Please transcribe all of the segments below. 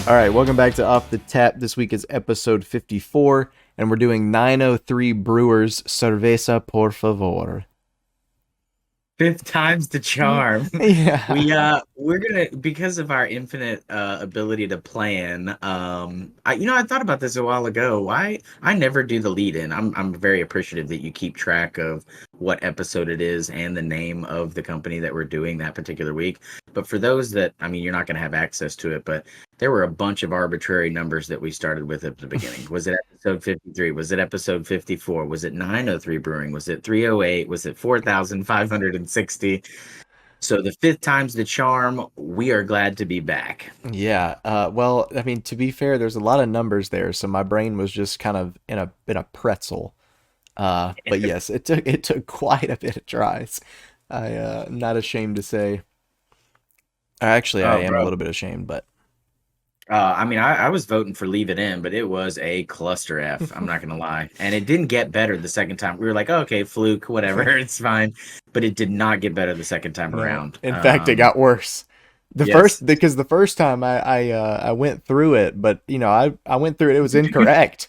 All right, welcome back to Off the Tap. This week is episode 54, and we're doing 903 Brewers Cerveza Por Favor. Fifth time's the charm. Yeah. We're gonna, because of our infinite ability to plan. I thought about this a while ago. Why I never do the lead in. I'm very appreciative that you keep track of what episode it is and the name of the company that we're doing that particular week. But for those that, I mean, you're not gonna have access to it, but there were a bunch of arbitrary numbers that we started with at the beginning. Was it episode 53? Was it episode 54? Was it 903 Brewing? Was it 308? Was it 4,560? So the fifth time's the charm. We are glad to be back. Yeah. Well, I mean, to be fair, there's a lot of numbers there, so my brain was just kind of in a pretzel. But yes, it took quite a bit of tries. I'm not ashamed to say. Actually, I Oh, am a bro. little bit ashamed, but I was voting for leave it in, but it was a cluster F. I'm not gonna lie, and it didn't get better the second time. We were like, oh, okay, fluke, whatever, it's fine, but it did not get better the second time no. around. In fact, it got worse. Yes. Because the first time I went through it, but I went through it, it was incorrect.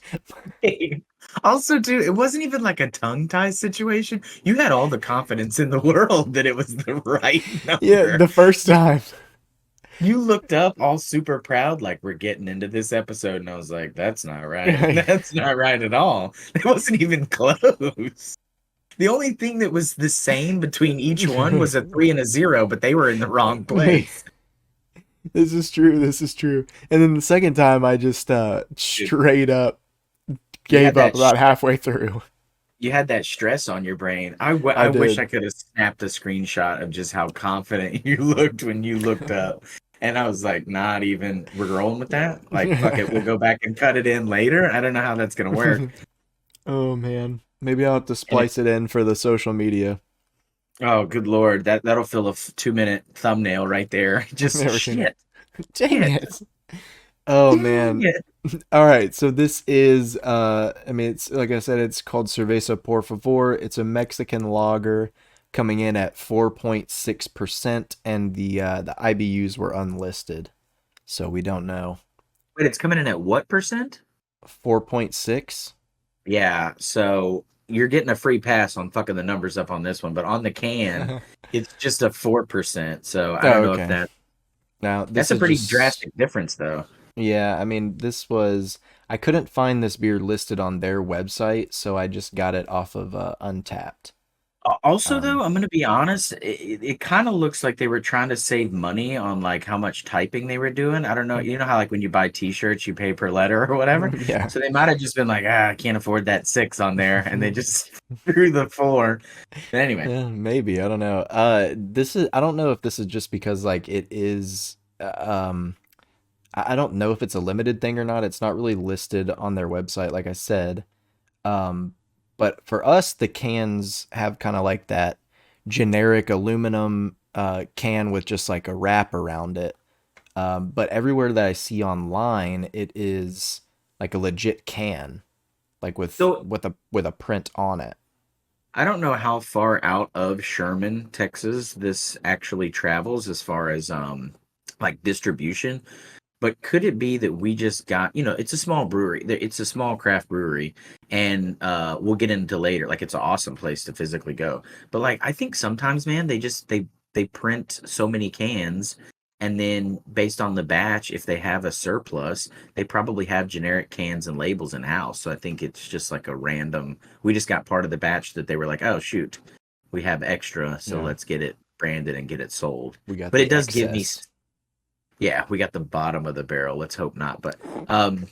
Also, too, it wasn't even like a tongue tie situation. You had all the confidence in the world that it was the right Yeah, number. the first time. You looked up all super proud, like we're getting into this episode, and I was like, that's not right. That's not right at all. It wasn't even close. The only thing that was the same between each one was a 3 and a 0, but they were in the wrong place. This is true. This is true. And then the second time, I just Dude, straight up you had gave up that about halfway through. you had that stress on your brain. I I wish I did. could have snapped a screenshot of just how confident you looked when you looked up. And I was like, not even, we're rolling with that? Like, fuck it, we'll go back and cut it in later. I don't know how that's gonna work. Oh man, maybe I'll have to And it, splice it in for the social media. oh, good Lord, that'll fill a 2 minute thumbnail right there. I've Just never seen it. shit, Dang shit, it. Oh dang man. it. All right, so this is I mean it's like I said it's called Cerveza Por Favor. It's a Mexican lager coming in at 4.6% and the IBUs were unlisted. So we don't know. Wait, it's coming in at what percent? 4.6? Yeah, so you're getting a free pass on fucking the numbers up on this one, but on the can, Oh, it's just a 4%. So I don't know if okay. Now that's this a is pretty just drastic difference though. yeah, I mean this was I couldn't find this beer listed on their website, so I just got it off of Untapped. Also, Um though, I'm gonna be honest, it kind of looks like they were trying to save money on like how much typing they were doing. I don't know, you know how like when you buy T-shirts, you pay per letter or whatever. yeah. So they might have just been like, I can't afford that six on there, and they just threw the four. But anyway, Yeah, maybe. I don't know. This is I don't know if this is just because like it is I don't know if it's a limited thing or not. It's not really listed on their website, like I said. Um, but for us, the cans have kind of like that generic aluminum can with just like a wrap around it. But everywhere that I see online, it is like a legit can, like with so with a print on it. I don't know how far out of Sherman, Texas, this actually travels as far as like distribution. But could it be that we just got, it's a small brewery. It's a small craft brewery, and we'll get into later. Like it's an awesome place to physically go. But like I think sometimes, man, they print so many cans, and then based on the batch, if they have a surplus, they probably have generic cans and labels in house. So I think it's just like a random. We just got part of the batch that they were like, oh shoot, we have extra, so Yeah, let's get it branded and get it sold. we got But it the does give me, excess. yeah, we got the bottom of the barrel. Let's hope not. But um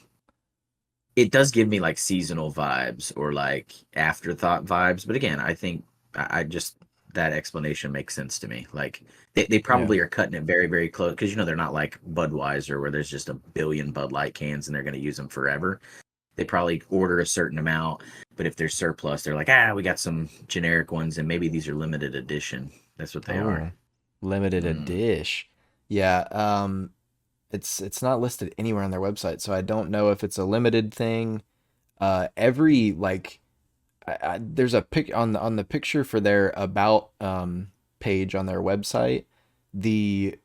it does give me like seasonal vibes or like afterthought vibes. But again, I think I just that explanation makes sense to me. Like they Yeah. probably are cutting it very, very close because they're not like Budweiser where there's just a billion Bud Light cans and they're gonna use them forever. They probably order a certain amount, but if there's surplus, they're like, we got some generic ones and maybe these are limited edition. That's what they are. Oh, limited a Mm. dish. Yeah, it's not listed anywhere on their website, so I don't know if it's a limited thing. Every like there's a pic on the picture for their about page on their website. The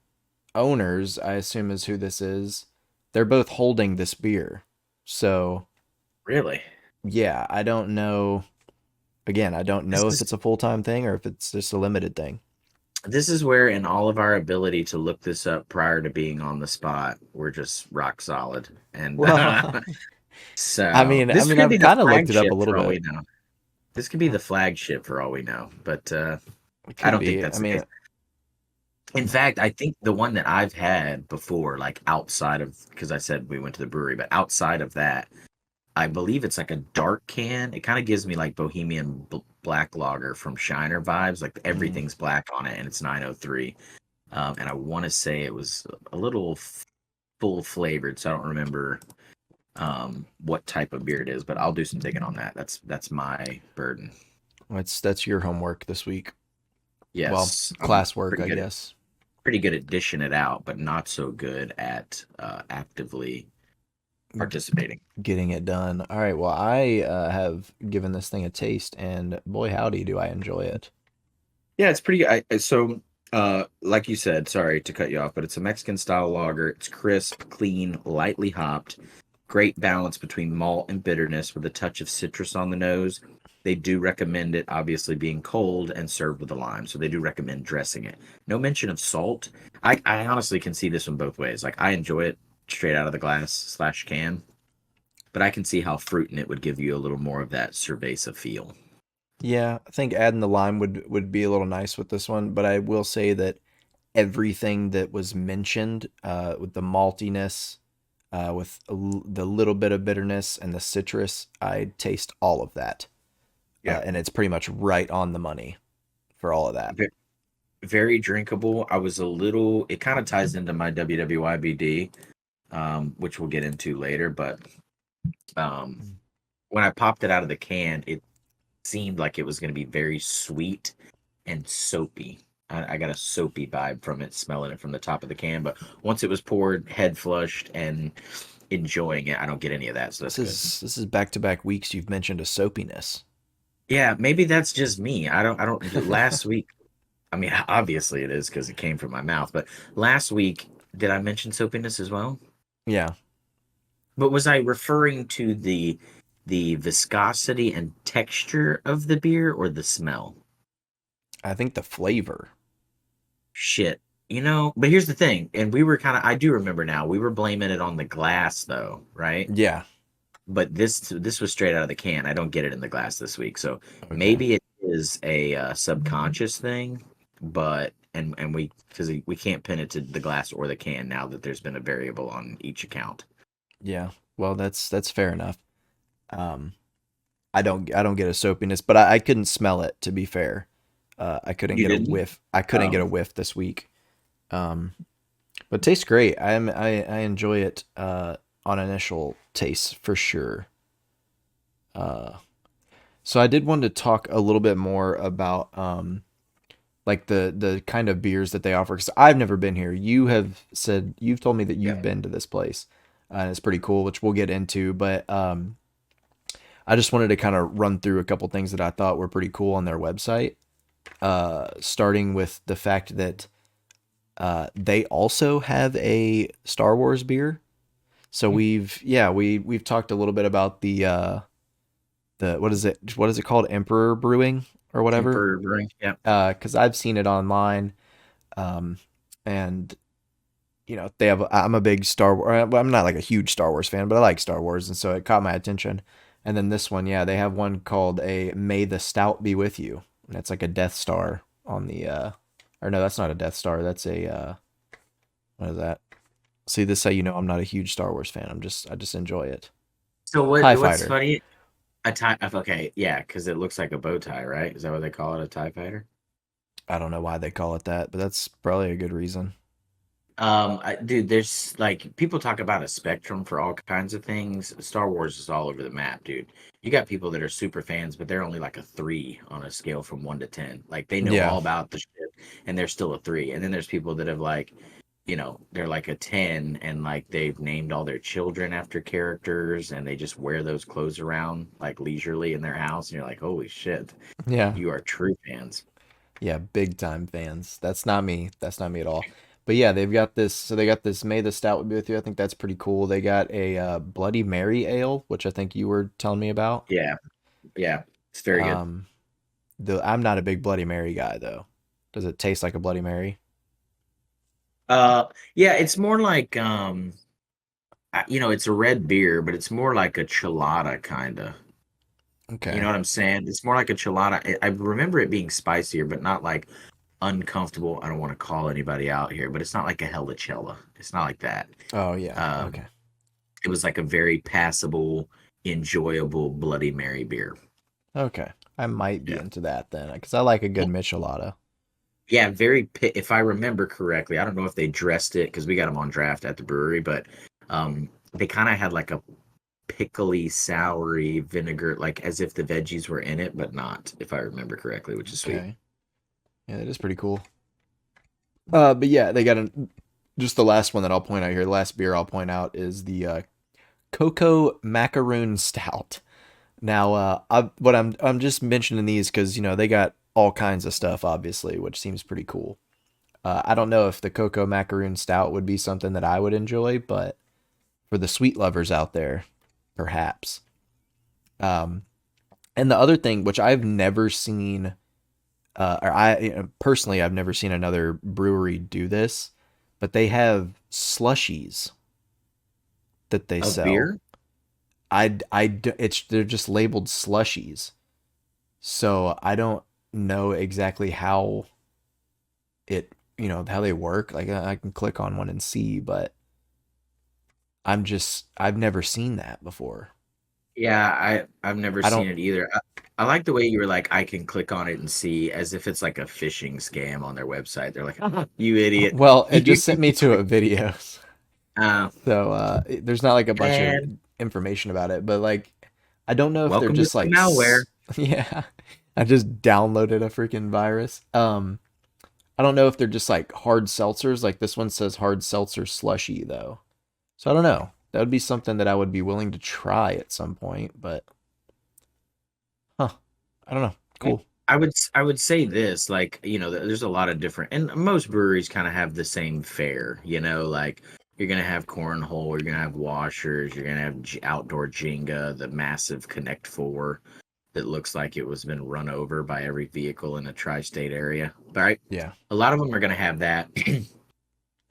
owners, I assume is who this is. they're both holding this beer. So, Really? yeah, I don't know. Again, I don't This know if is it's a full-time thing or if it's just a limited thing. this is where in all of our ability to look this up prior to being on the spot, we're just rock solid. And Well, so I this mean, could I've be the kind of looked it up a flagship little for all bit. we know. This could be the flagship for all we know, but It I could don't think be. I that's the case. mean, In fact, I think the one that I've had before, like outside of, because I said we went to the brewery, but outside of that, I believe it's like a dark can. It kind of gives me like Bohemian Black Lager from Shiner vibes. Like mm, everything's black on it, and it's 903. And I want to say it was a little full flavored, so I don't remember what type of beer it is, but I'll do some digging on that. That's my burden. that's your homework this week. Well, Yes, I'm classwork, I guess. pretty good at dishing it out, but not so good at actively participating. Getting it done. All right. Well, I have given this thing a taste, and boy, howdy, do I enjoy it. Yeah, it's pretty. Like you said, sorry to cut you off, but it's a Mexican style lager. It's crisp, clean, lightly hopped. Great balance between malt and bitterness with a touch of citrus on the nose. They do recommend it obviously being cold and served with a lime. So they do recommend dressing it. No mention of salt. I honestly can see this one both ways. Like I enjoy it straight out of the glass slash can, but I can see how fruit in it would give you a little more of that cerveza feel. Yeah, I think adding the lime would be a little nice with this one, but I will say that everything that was mentioned, with the maltiness, with the little bit of bitterness and the citrus, I taste all of that, Yeah. and it's pretty much right on the money for all of that. Very drinkable. I was a little. It kind of ties into my WWYBD, which we'll get into later. But um, when I popped it out of the can, it seemed like it was going to be very sweet and soapy. I got a soapy vibe from it, smelling it from the top of the can. But once it was poured, head flushed, and enjoying it, I don't get any of that, so that's good. This is back to back weeks you've mentioned a soapiness. Yeah, maybe that's just me. I don't. Last week, I mean, obviously it is because it came from my mouth. But last week, did I mention soapiness as well? Yeah, But was I referring to the viscosity and texture of the beer or the smell? I think the flavor. Shit. But here's the thing, and we were kind of I do remember now. We were blaming it on the glass though, right? Yeah. But this was straight out of the can. I don't get it in the glass this week. So Okay. maybe it is a subconscious thing, but and we because we can't pin it to the glass or the can now that there's been a variable on each account. Yeah. Well, that's fair enough. Um, I don't get a soapiness, but I couldn't smell it to be fair. I couldn't You get a didn't? whiff. I couldn't get Oh, a whiff this week. Um, but it tastes great. I enjoy it on initial taste for sure. Uh, so I did want to talk a little bit more about like the kind of beers that they offer because I've never been here. You've told me that yeah. you've been to this place, and it's pretty cool, which we'll get into. But I just wanted to kind of run through a couple things that I thought were pretty cool on their website. Starting with the fact that they also have a Star Wars beer. So Hmm. we've talked a little bit about the what is it called, Emperor Brewing or whatever. Emperor Brewing. Yeah. Because I've seen it online, um, and they have. I'm a big Star Wars. Well, I'm not like a huge Star Wars fan, but I like Star Wars, and so it caught my attention. And then this one, yeah, they have one called a May the Stout Be With You, and it's like a Death Star on the. Or no, that's not a Death Star. That's a what is that? See, this is how you know I'm not a huge Star Wars fan. I just enjoy it. So Tie what's Fighter. funny? A tie. Okay, yeah, because it looks like a bow tie, right? Is that what they call it? A tie fighter? I don't know why they call it that, but that's probably a good reason. Dude, there's like people talk about a spectrum for all kinds of things. Star Wars is all over the map, dude. You got people that are super fans, but they're only like a three on a scale from 1 to 10. Like they know Yeah, all about the shit, and they're still a three. And then there's people that have like, they're like a 10, and like they've named all their children after characters, and they just wear those clothes around like leisurely in their house, and you're like, holy shit, yeah, you are true fans. yeah. Big time fans. That's not me. That's not me at all. But yeah, they've got this. So they got this. May the Stout would be with you. I think that's pretty cool. They got a Bloody Mary ale, which I think you were telling me about. Yeah, yeah, it's very good. Um, I'm not a big Bloody Mary guy though. Does it taste like a Bloody Mary? Uh, yeah, it's more like it's a red beer, but it's more like a chelada kind of. You know Okay. what I'm saying? It's more like a chelada. I remember it being spicier, but not like uncomfortable. I don't want to call anybody out here, but it's not like a helichella. It's not like that. Oh yeah. Um, Okay. it was like a very passable, enjoyable Bloody Mary beer. Okay. I might be Yeah. into that then, because I like a good Well, michelada. yeah, if I remember correctly, I don't know if they dressed it because we got them on draft at the brewery, but they kind of had like a pickly, soury vinegar, like as if the veggies were in it, but not, if I remember correctly, which is sweet. Okay. Yeah, that is pretty cool. But yeah, they got just the last one that I'll point out here. The last beer I'll point out is the Cocoa Macaroon Stout. Now, what I'm just mentioning these because they got all kinds of stuff, obviously, which seems pretty cool. I don't know if the Cocoa Macaroon Stout would be something that I would enjoy, but for the sweet lovers out there, perhaps. Um, and the other thing, which I've never seen, or personally, I've never seen another brewery do this, but they have slushies that they Of sell. beer? They're just labeled slushies. So I don't know exactly how how they work. Like I can click on one and see, but I've never seen that before. Yeah, I've never I seen don't, it either. I like the way you were like, I can click on it and see as if it's like a phishing scam on their website. They're like, you idiot. well, it just sent me to a video. uh, So there's not like a bunch of and information about it, but like I don't know if they're welcome to just the like malware. yeah. I just downloaded a freaking virus. I don't know if they're just like hard seltzers. Like this one says hard seltzer slushy though. So I don't know. That would be something that I would be willing to try at some point, but huh. I don't know. Well, Cool. I would say this, like, there's a lot of different, and most breweries kind of have the same fare, like you're gonna have cornhole, you're gonna have washers, you're gonna have outdoor Jenga, the massive Connect Four that looks like it was been run over by every vehicle in a tri-state area. Right? Yeah. A lot of them are gonna have that.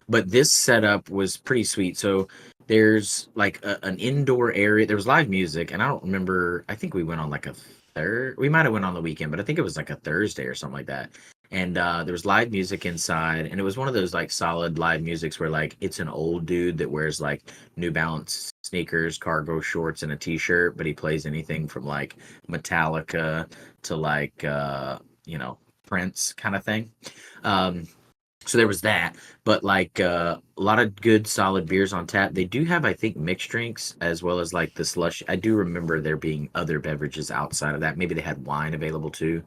But this setup was pretty sweet. So there's like an indoor area. There was live music, and I don't remember. I think we went on like a third. We might have went on the weekend, but I think it was like a Thursday or something like that. And there was live music inside, and it was one of those like solid live musics where like it's an old dude that wears like New Balance sneakers, cargo shorts, and a t-shirt, but he plays anything from like Metallica to like Prince kind of thing. Um, so there was that, but like a lot of good solid beers on tap. They do have, I think, mixed drinks as well as like the slush. I do remember there being other beverages outside of that. Maybe they had wine available too.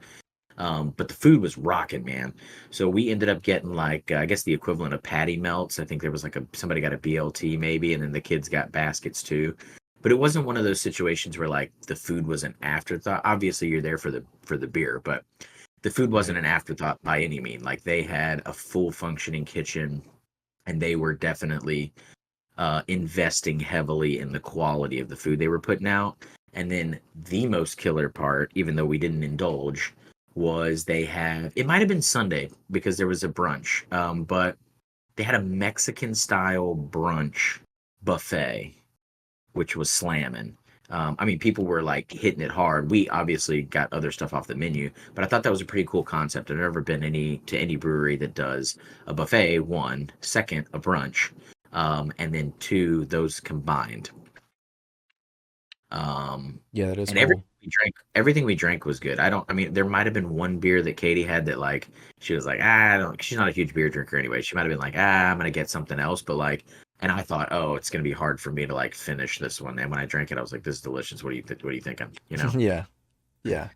But the food was rocking, man. So we ended up getting like I guess the equivalent of patty melts. I think there was like somebody got a BLT maybe, and then the kids got baskets too. But it wasn't one of those situations where like the food was an afterthought. Obviously, you're there for the beer, but the food wasn't Right. an afterthought by any mean. Like they had a full functioning kitchen, and they were definitely investing heavily in the quality of the food they were putting out. And then the most killer part, even though we didn't indulge, was they had it might have been Sunday because there was a brunch, but they had a Mexican style brunch buffet which was slamming. I mean, people were like hitting it hard. We obviously got other stuff off the menu, but I thought that was a pretty cool concept. I've never been any brewery that does a buffet. One, second, a brunch, and then two, those combined. Um, Yeah, that is and cool. everything we drank was good. I don't. I mean, there might have been one beer that Katie had that like she was like, I don't. She's not a huge beer drinker anyway. She might have been like, I'm gonna get something else, but like. And I thought, oh, it's gonna be hard for me to like finish this one. And when I drank it, I was like, this is delicious. What are you thinking? You know? Yeah. Yeah.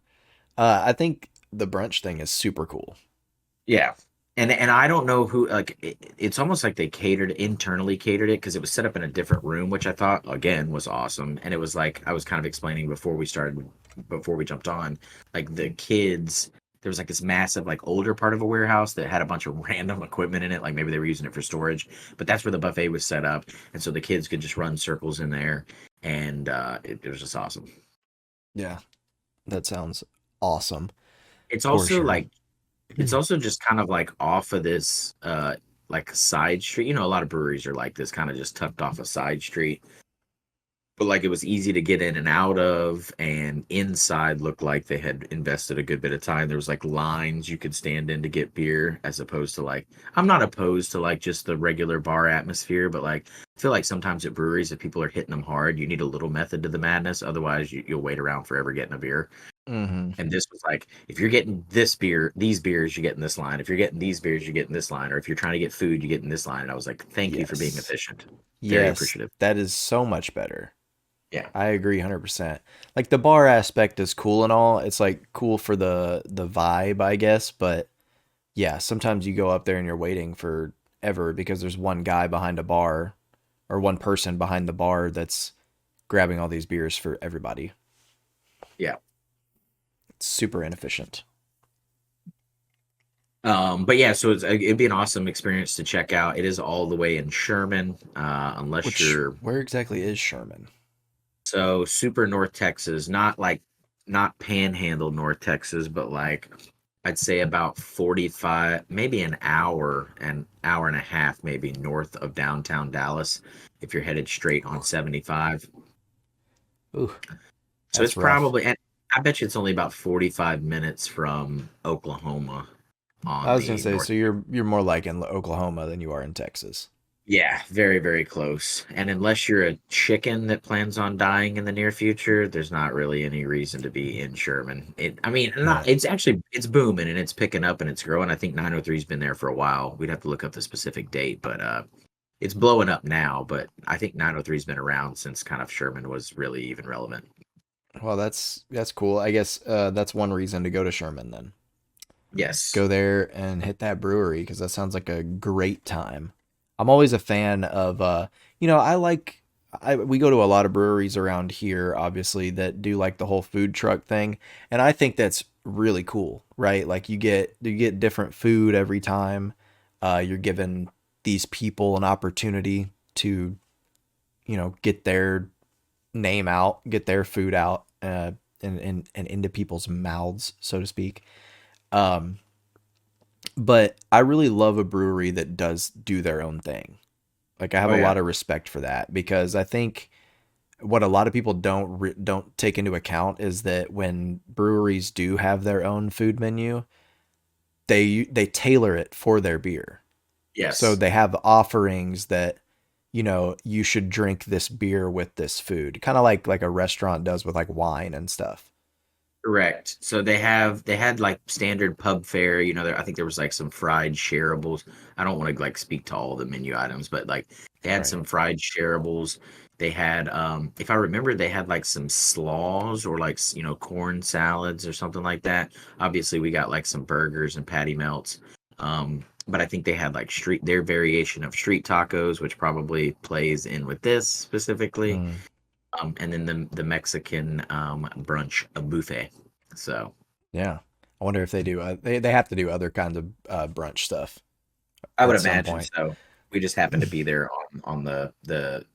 I think the brunch thing is super cool. Yeah. And I don't know who like it's almost like they internally catered it because it was set up in a different room, which I thought again was awesome. And it was like I was kind of explaining before we jumped on, like the kids there was like this massive, like older part of a warehouse that had a bunch of random equipment in it. Like maybe they were using it for storage, but that's where the buffet was set up. And so the kids could just run circles in there. And it was just awesome. Yeah, that sounds awesome It's for also sure. like, it's also just kind of like off of this, like side street. You know, a lot of breweries are like this, kind of just tucked off a side street. But like it was easy to get in and out of, and inside looked like they had invested a good bit of time. There was like lines you could stand in to get beer, as opposed to like, I'm not opposed to like just the regular bar atmosphere, but like I feel like sometimes at breweries, if people are hitting them hard, you need a little method to the madness. Otherwise, you'll wait around forever getting a beer. Hmm. And this was like, if you're getting this beer, these beers, you get in this line. If you're getting these beers, you get in this line. Or if you're trying to get food, you get in this line. And I was like, thank you for being Yes. efficient. Very Yes, appreciative. that is so much better. Yeah. I agree 100%. Like the bar aspect is cool and all. It's like cool for the vibe, I guess, but yeah, sometimes you go up there and you're waiting forever because there's one guy behind a bar or one person behind the bar that's grabbing all these beers for everybody. Yeah. It's super inefficient. But yeah, so it'd be an awesome experience to check out. It is all the way in Sherman, unless Which you're where exactly is Sherman? so super North Texas, not like not panhandle North Texas, but like I'd say about 45, maybe an hour and a half, maybe north of downtown Dallas, if you're headed straight on 75. Ooh, So it's that's rough. probably, and I bet you it's only about 45 minutes from Oklahoma I on was gonna the say, north. so you're more like in Oklahoma than you are in Texas. Yeah, very, very close. And unless you're a chicken that plans on dying in the near future, there's not really any reason to be in Sherman. I mean, not, Right. it's actually, it's booming and it's picking up and it's growing. I think 903's been there for a while. We'd have to look up the specific date, but it's blowing up now, but I think 903's been around since kind of Sherman was really even relevant. Well, that's cool. I guess that's one reason to go to Sherman then. Yes. Go there and hit that brewery because that sounds like a great time. I'm always a fan of I like we go to a lot of breweries around here obviously that do like the whole food truck thing, and I think that's really cool, right? Like you get different food every time. You're giving these people an opportunity to, get their name out, get their food out and into people's mouths, so to speak. Um but I really love a brewery that does do their own thing. Like I have Oh a yeah. lot of respect for that because I think what a lot of people don't take into account is that when breweries do have their own food menu, they tailor it for their beer. So Yes. they have offerings that you should drink this beer with this food, kind of like a restaurant does with like wine and stuff. Correct. So they had like standard pub fare, I think there was like some fried shareables. I don't want to like speak to all the menu items, but like they had Right. some fried shareables. They had if I remember they had like some slaws or like corn salads or something like that. Obviously we got like some burgers and patty melts. But I think they had like their variation of street tacos, which probably plays in with this specifically. Mm, And then the Mexican brunch a buffet. So yeah. I wonder if they do. They have to do other kinds of brunch stuff I would at some imagine point. so. We just happened to be there on the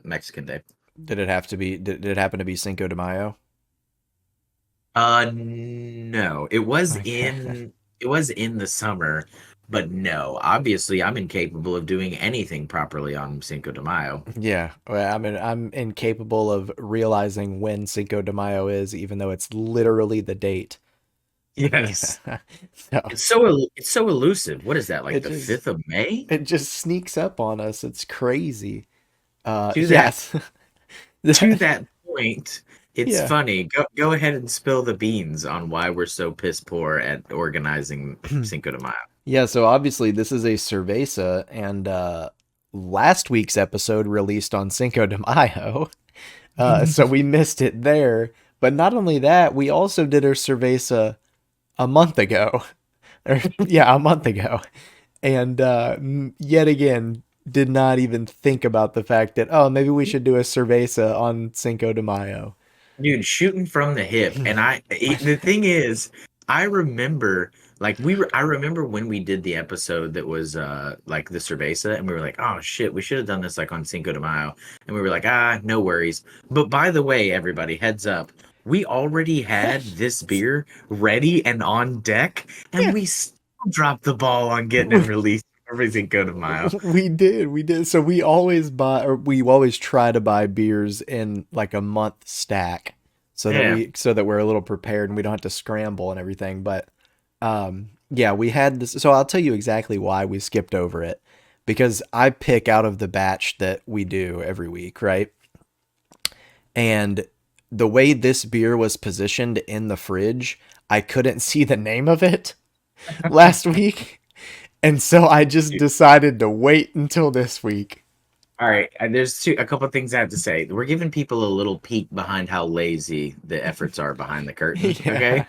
Mexican day. Did it have to be? Did it happen to be Cinco de Mayo? No, Okay. it was in the summer, but no, obviously I'm incapable of doing anything properly on Cinco de Mayo. Yeah. Well, I mean, I'm incapable of realizing when Cinco de Mayo is, even though it's literally the date. Yeah. Yes. So It's so elusive. What is that, like it the just 5th of May? it just sneaks up on us. It's crazy. To that Yes. to that point, it's Yeah. funny. Go ahead and spill the beans on why we're so piss poor at organizing Cinco de Mayo. Yeah, so obviously this is a cerveza, and last week's episode released on Cinco de Mayo, so we missed it there. But not only that, we also did our cerveza a month ago, or yeah, a month ago, and yet again did not even think about the fact that maybe we should do a cerveza on Cinco de Mayo. Dude, shooting from the hip. And the thing is, I remember like I remember when we did the episode that was like the cerveza, and we were like, oh shit, we should have done this like on Cinco de Mayo. And we were like, no worries. But by the way, everybody, heads up. We already had this beer ready and on deck, and Yeah. we still dropped the ball on getting it released for Cinco de Mayo. We did. So we always buy, or we always try to buy beers in like a month stack, Yeah. so that we're a little prepared and we don't have to scramble and everything. But yeah, we had this. So I'll tell you exactly why we skipped over it, because I pick out of the batch that we do every week, right? And the way this beer was positioned in the fridge, I couldn't see the name of it last week. And so I just decided to wait until this week. All right, there's a couple of things I have to say. We're giving people a little peek behind how lazy the efforts are behind the curtain. Yeah. Okay.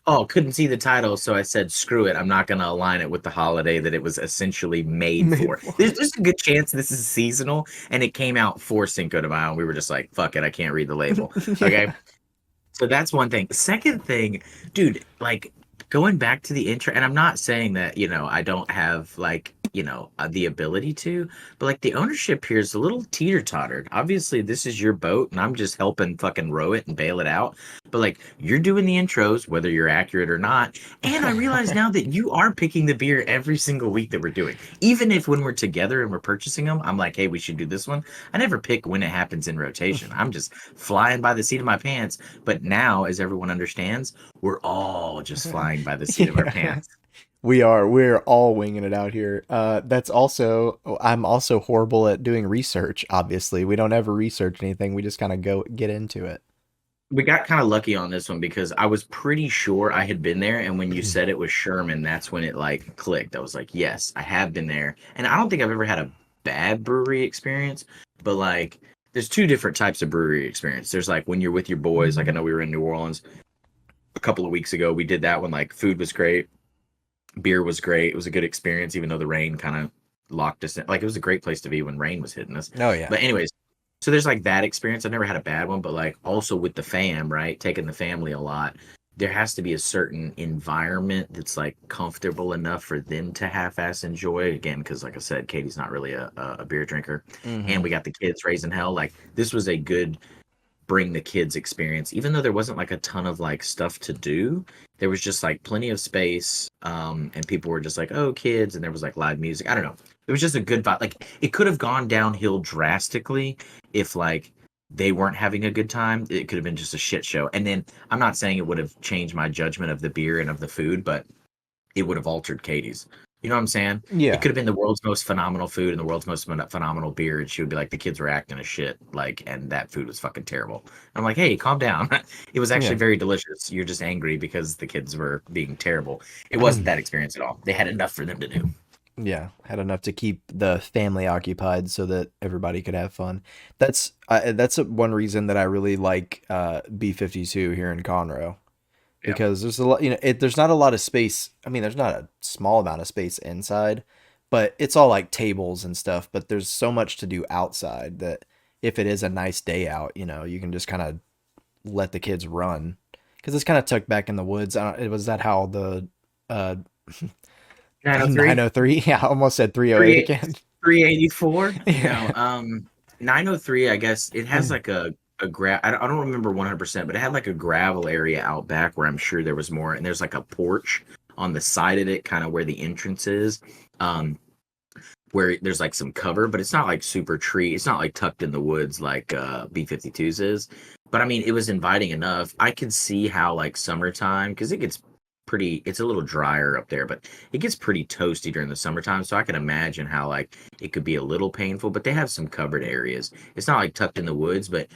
Oh, couldn't see the title, so I said, screw it. I'm not going to align it with the holiday that it was essentially made Made for. for. There's a good chance this is seasonal, and it came out for Cinco de Mayo. And we were just like, fuck it, I can't read the label. Okay. Yeah. So that's one thing. Second thing, dude, like going back to the intro, and I'm not saying that, I don't have like, the ability to, but like the ownership here is a little teeter-tottered. Obviously, this is your boat, and I'm just helping fucking row it and bail it out. But like you're doing the intros, whether you're accurate or not. And I realize now that you are picking the beer every single week that we're doing. Even if when we're together and we're purchasing them, I'm like, hey, we should do this one. I never pick when it happens in rotation. I'm just flying by the seat of my pants. But now, as everyone understands, we're all just flying by the seat of our Yeah. pants. We're all winging it out here. That's also, I'm also horrible at doing research. Obviously, we don't ever research anything. We just kind of go get into it. We got kind of lucky on this one because I was pretty sure I had been there, and when you said it was Sherman, that's when it like clicked. I was like, yes, I have been there. And I don't think I've ever had a bad brewery experience, but like there's two different types of brewery experience. There's like when you're with your boys, like I know we were in New Orleans a couple of weeks ago. We did that one, like food was great, beer was great. It was a good experience, even though the rain kind of locked us in. Like it was a great place to be when rain was hitting us. Oh yeah. But anyways, so there's like that experience. I've never had a bad one, but like also with the fam, right? Taking the family a lot. There has to be a certain environment that's like comfortable enough for them to half-ass enjoy. Again, because like I said, Katie's not really a beer drinker, Hmm. and we got the kids raising hell. Like this was a good bring the kids experience, even though there wasn't like a ton of like stuff to do. There was just like plenty of space, and people were just like, oh, kids, and there was like live music. I don't know, it was just a good vibe. Like it could have gone downhill drastically if like they weren't having a good time. It could have been just a shit show. And then I'm not saying it would have changed my judgment of the beer and of the food, but it would have altered Katie's. You know what I'm saying? It Yeah. could have been the world's most phenomenal food and the world's most phenomenal beer, and she would be like, the kids were acting a shit, like, and that food was fucking terrible. I'm like, hey, calm down. It was actually Yeah. very delicious. You're just angry because the kids were being terrible. It wasn't that experience at all. They had enough for them to do. Yeah, had enough to keep the family occupied so that everybody could have fun. That's one reason that I really like B52 here in Conroe, Yeah, because there's a lot, there's not a lot of space. I mean, there's not a small amount of space inside, but it's all like tables and stuff. But there's so much to do outside that if it is a nice day out, you can just kind of let the kids run, because it's kind of tucked back in the woods. I don't, was that how the uh 903, 903? Yeah, I almost said 308 again. 384. No, Yeah. 903. I guess it has like I don't remember 100%, but it had like a gravel area out back where I'm sure there was more, and there's like a porch on the side of it, kind of where the entrance is. Um, where there's like some cover, but it's not like super tree. It's not like tucked in the woods like B52's is. But I mean, it was inviting enough. I could see how like summertime, because it gets pretty. It's a little drier up there, but it gets pretty toasty during the summertime. So I can imagine how like it could be a little painful. But they have some covered areas. It's not like tucked in the woods, but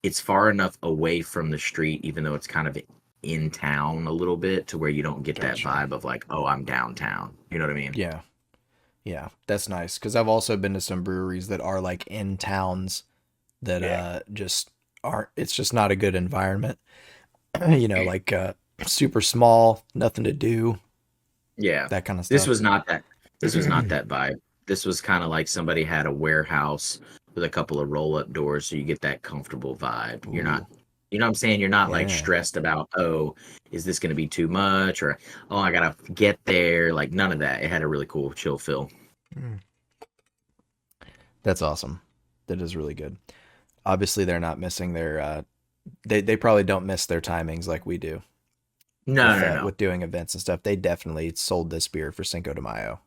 it's far enough away from the street, even though it's kind of in town a little bit, to where you don't get that Gotcha. vibe of like, oh, I'm downtown. You know what I mean? Yeah. Yeah. That's nice. Because I've also been to some breweries that are like in towns that Yeah. just aren't, it's just not a good environment. Like super small, nothing to do, Yeah. that kind of This stuff. was not that this was not that vibe. This was kind of like somebody had a warehouse with a couple of roll-up doors, so you get that comfortable vibe. You're Ooh. not You know what I'm saying? You're not like Yeah. stressed about, oh, is this going to be too much? Or, oh, I got to get there. Like, none of that. It had a really cool, chill feel. Mm. That's awesome. That is really good. Obviously, they're not missing their. They probably don't miss their timings like we do No, no, no. with doing events and stuff. They definitely sold this beer for Cinco de Mayo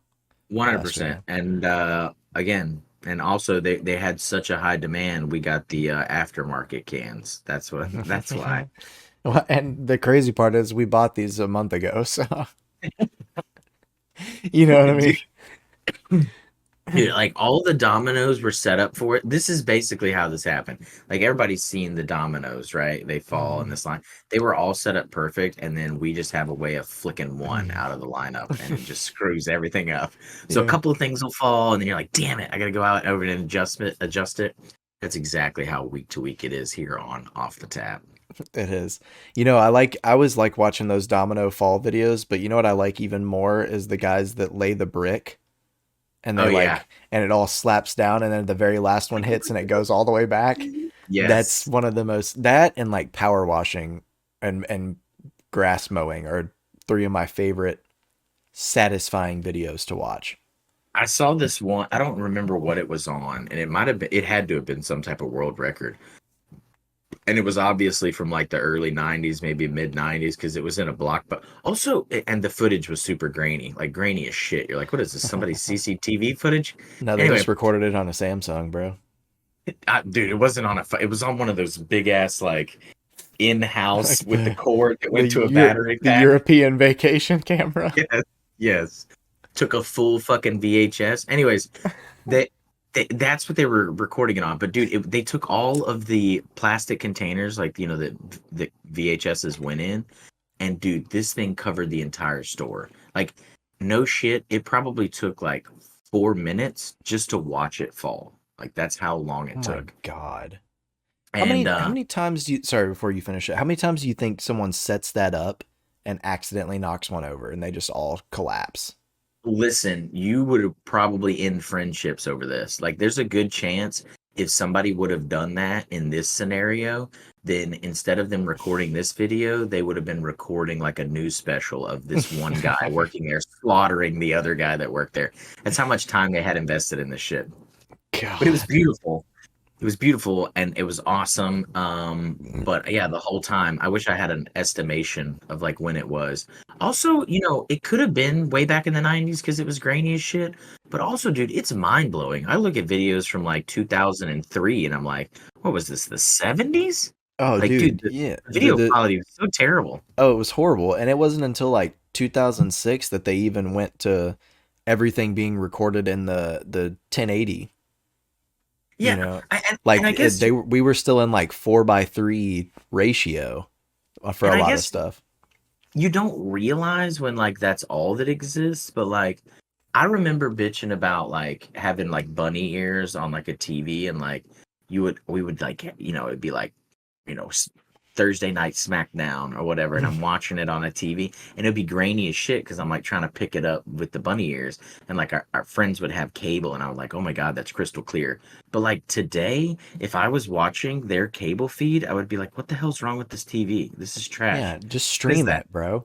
last 100%. weekend. And again, and also they had such a high demand, we got the aftermarket cans. That's what that's why. Well, and the crazy part is we bought these a month ago, so you know what I mean. Dude, dude, like all the dominoes were set up for it. This is basically how this happened. Like everybody's seen the dominoes, right? They fall in Mhm. this line. They were all set up perfect, and then we just have a way of flicking one out of the lineup, and it just screws everything up. So a Yeah, couple of things will fall, and then you're like, "Damn it, I gotta go out over and adjust it." That's exactly how week to week it is here on Off the Tap. it is. I always like watching those domino fall videos, but you know what I like even more is the guys that lay the brick and Oh they yeah, like and it all slaps down and then the very last one hits and it goes all the way back. That's yes. one of the most that and like power washing and grass mowing are three of my favorite satisfying videos to watch. I saw this one. I don't remember what it was on, and it might have been. It had to have been some type of world record, and it was obviously from like the early '90s, maybe mid '90s, because it was in a block. But also, and the footage was super grainy, like grainy as shit. You're like, what is this? Somebody's CCTV footage? No, they Anyway, just recorded it on a Samsung, bro. dude, it wasn't on a. It was on one of those big ass like in-house Like with the cord that went to a battery the pack. European vacation camera. Yes, yes. Took a full fucking VHS. Anyways, they, that's what they were recording it on. But dude, they took all of the plastic containers, like the VHSs went in, and dude, this thing covered the entire store. Like, no shit, it probably took like 4 minutes just to watch it fall. Like that's how long Oh it my took. god. And How many times do you sorry before you finish it. How many times do you think someone sets that up and accidentally knocks one over and they just all collapse? listen, you would have probably end friendships over this. Like, there's a good chance if somebody would have done that in this scenario, then instead of them recording this video, they would have been recording like a news special of this one guy working there, slaughtering the other guy that worked there. That's how much time they had invested in this shit. But it was God. beautiful. It was beautiful and it was awesome. But yeah, the whole time, I wish I had an estimation of like when it was. Also, it could have been way back in the 90s because it was grainy as shit. But also, dude, it's mind blowing. I look at videos from like 2003 and I'm like, what was this, the 70s? Oh, Like, dude, dude, the yeah. video quality was so terrible. Oh, it was horrible. And it wasn't until like 2006 that they even went to everything being recorded in the 1080, you Yeah, know. and I guess, We were still in like 4:3 ratio for and a I lot of guess stuff. you don't realize when like that's all that exists, but like I remember bitching about like having like bunny ears on like a TV and like we would like it'd be like you know s- Thursday night SmackDown or whatever, and I'm watching it on a TV and it'd be grainy as shit because I'm like trying to pick it up with the bunny ears and like our friends would have cable and I was like, oh my god, that's crystal clear. But like today, if I was watching their cable feed, I would be like, what the hell's wrong with this TV? This is trash. Yeah, just What is stream that? it, bro.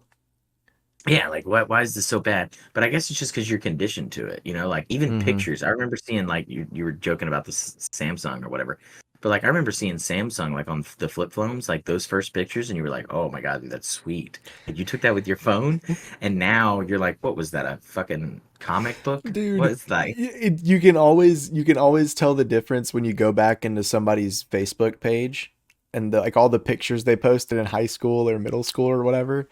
Yeah, like why is this so bad? But I guess it's just because you're conditioned to it, like even Mhm. pictures. I remember seeing like you were joking about the Samsung or whatever, but like I remember seeing Samsung like on the flip phones, like those first pictures, and you were like, oh my god, dude, that's sweet. Like you took that with your phone, and now you're like, what was that? A fucking comic book? Dude, What's like? you can always tell the difference when you go back into somebody's Facebook page and like all the pictures they posted in high school or middle school or whatever.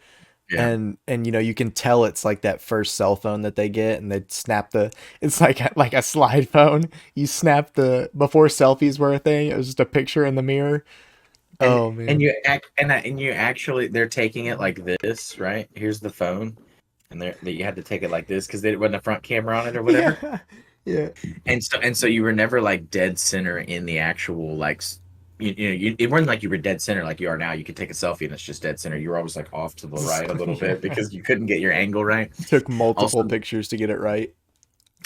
Yeah. And you can tell it's like that first cell phone that they get and they snap the it's like a slide phone. You snap the before selfies were a thing. It was just a picture in the mirror. And Oh and man. you act and you actually they're taking it like this, right? Here's the phone, and that you had to take it like this because there wasn't a front camera on it or whatever. Yeah. Yeah. And so you were never like dead center in the actual like it wasn't like you were dead center like you are now. You could take a selfie and it's just dead center. You were always like off to the right a little bit Yeah. because you couldn't get your angle right. Took multiple Also, pictures to get it right.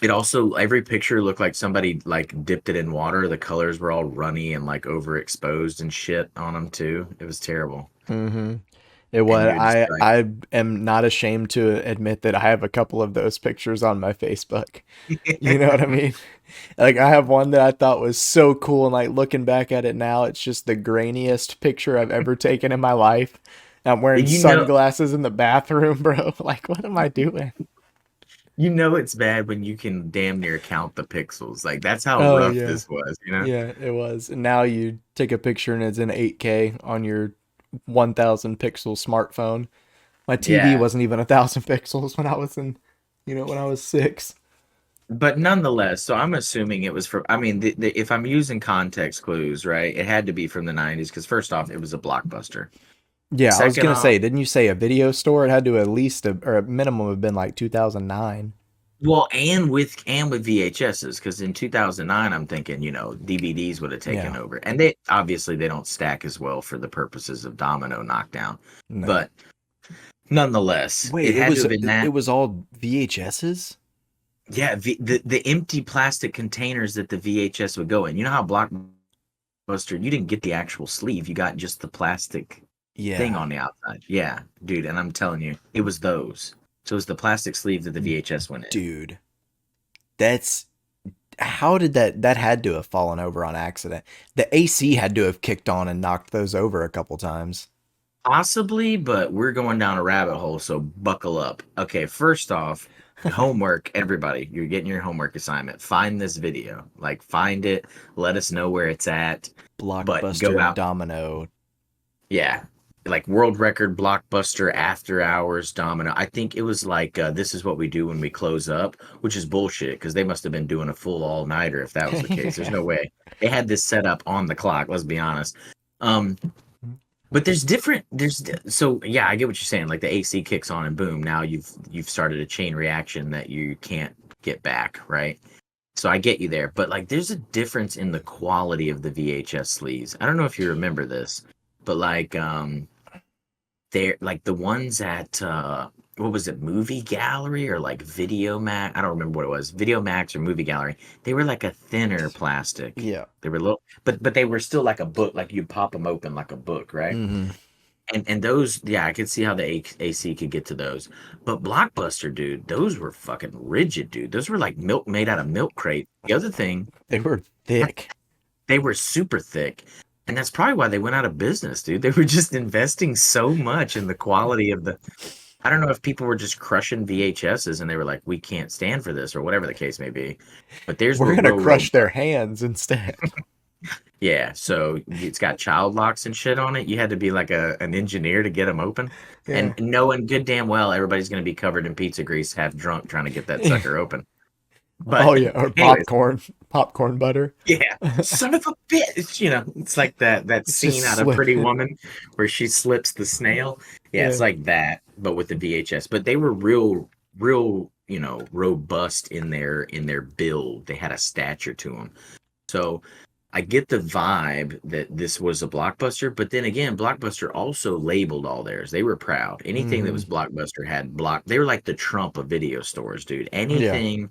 It also every picture looked like somebody like dipped it in water. The colors were all runny and like overexposed and shit on them too. It was terrible. Mm-hmm. It And was. you're just like, I am not ashamed to admit that I have a couple of those pictures on my Facebook. You know what I mean? Like I have one that I thought was so cool, and like looking back at it now, it's just the grainiest picture I've ever taken in my life. I'm wearing you know, sunglasses in the bathroom, bro. Like, what am I doing? you know it's bad when you can damn near count the pixels. Like that's how Oh rough yeah, this was, you know? yeah, it was. And now you take a picture and it's in 8K on your 1,000 pixel smartphone. My TV Yeah. wasn't even 1,000 pixels when I was in, when I was 6. But nonetheless, so I'm assuming it was from, I mean, if I'm using context clues, right, it had to be from the 90s because first off, it was a blockbuster. Yeah, I was Second gonna off, say, didn't you say a video store? It had to at least or a minimum have been like 2009. well, and with VHSs, because in 2009, I'm thinking, DVDs would have taken Yeah, over, and they obviously they don't stack as well for the purposes of domino knockdown, no. but nonetheless, Wait, it had to have been it that. was all VHSs? Yeah, the empty plastic containers that the VHS would go in. You know how Blockbuster, you didn't get the actual sleeve, you got just the plastic thing Yeah, on the outside. Yeah, dude, and I'm telling you, it was those. So it was the plastic sleeve that the VHS went in. dude. That's how did that had to have fallen over on accident. The AC had to have kicked on and knocked those over a couple times. Possibly, but we're going down a rabbit hole, so buckle up. Okay, first off, homework, everybody, you're getting your homework assignment. Find this video. Like, find it, let us know where it's at, but go Blockbuster out. Domino. Yeah. Like world record blockbuster after hours domino. I think it was like this is what we do when we close up, which is bullshit because they must have been doing a full all nighter if that was the case. There's no way they had this set up on the clock. Let's be honest. Um, but so yeah, I get what you're saying. Like the AC kicks on and boom, now you've started a chain reaction that you can't get back, right? So I get you there, but like there's a difference in the quality of the VHS sleeves. I don't know if you remember this, but like they're like the ones at what was it, Movie Gallery or like Video Max? I don't remember what it was, Video Max or Movie Gallery. They were like a thinner plastic. Yeah. They were little, but they were still like a book. Like you pop them open like a book, right? Mm-hmm. And those, yeah, I could see how the AC could get to those. But Blockbuster, dude, those were fucking rigid, dude. Those were like milk made out of milk crate. The other thing, They were thick. they were super thick. And that's probably why they went out of business, dude. They were just investing so much in the quality of the. I don't know if people were just crushing VHSs and they were like, we can't stand for this or whatever the case may be. But theirs We're were gonna real. crush their hands instead. Yeah, so it's got child locks and shit on it. You had to be like an engineer to get them open, and Yeah. knowing good damn well everybody's going to be covered in pizza grease, half drunk, trying to get that sucker open. Oh But, yeah, or anyways, popcorn butter. yeah, son of a bitch, it's like that It's just scene out of Pretty slipping. Woman where she slips the snail. Yeah, it's Yeah. like that, but with the VHS. But they were real, robust in their build. They had a stature to them. So I get the vibe that this was a Blockbuster, but then again, Blockbuster also labeled all theirs. They were proud. Anything that Mm-hmm. was Blockbuster had block. They were like the Trump of video stores, dude. Yeah. Anything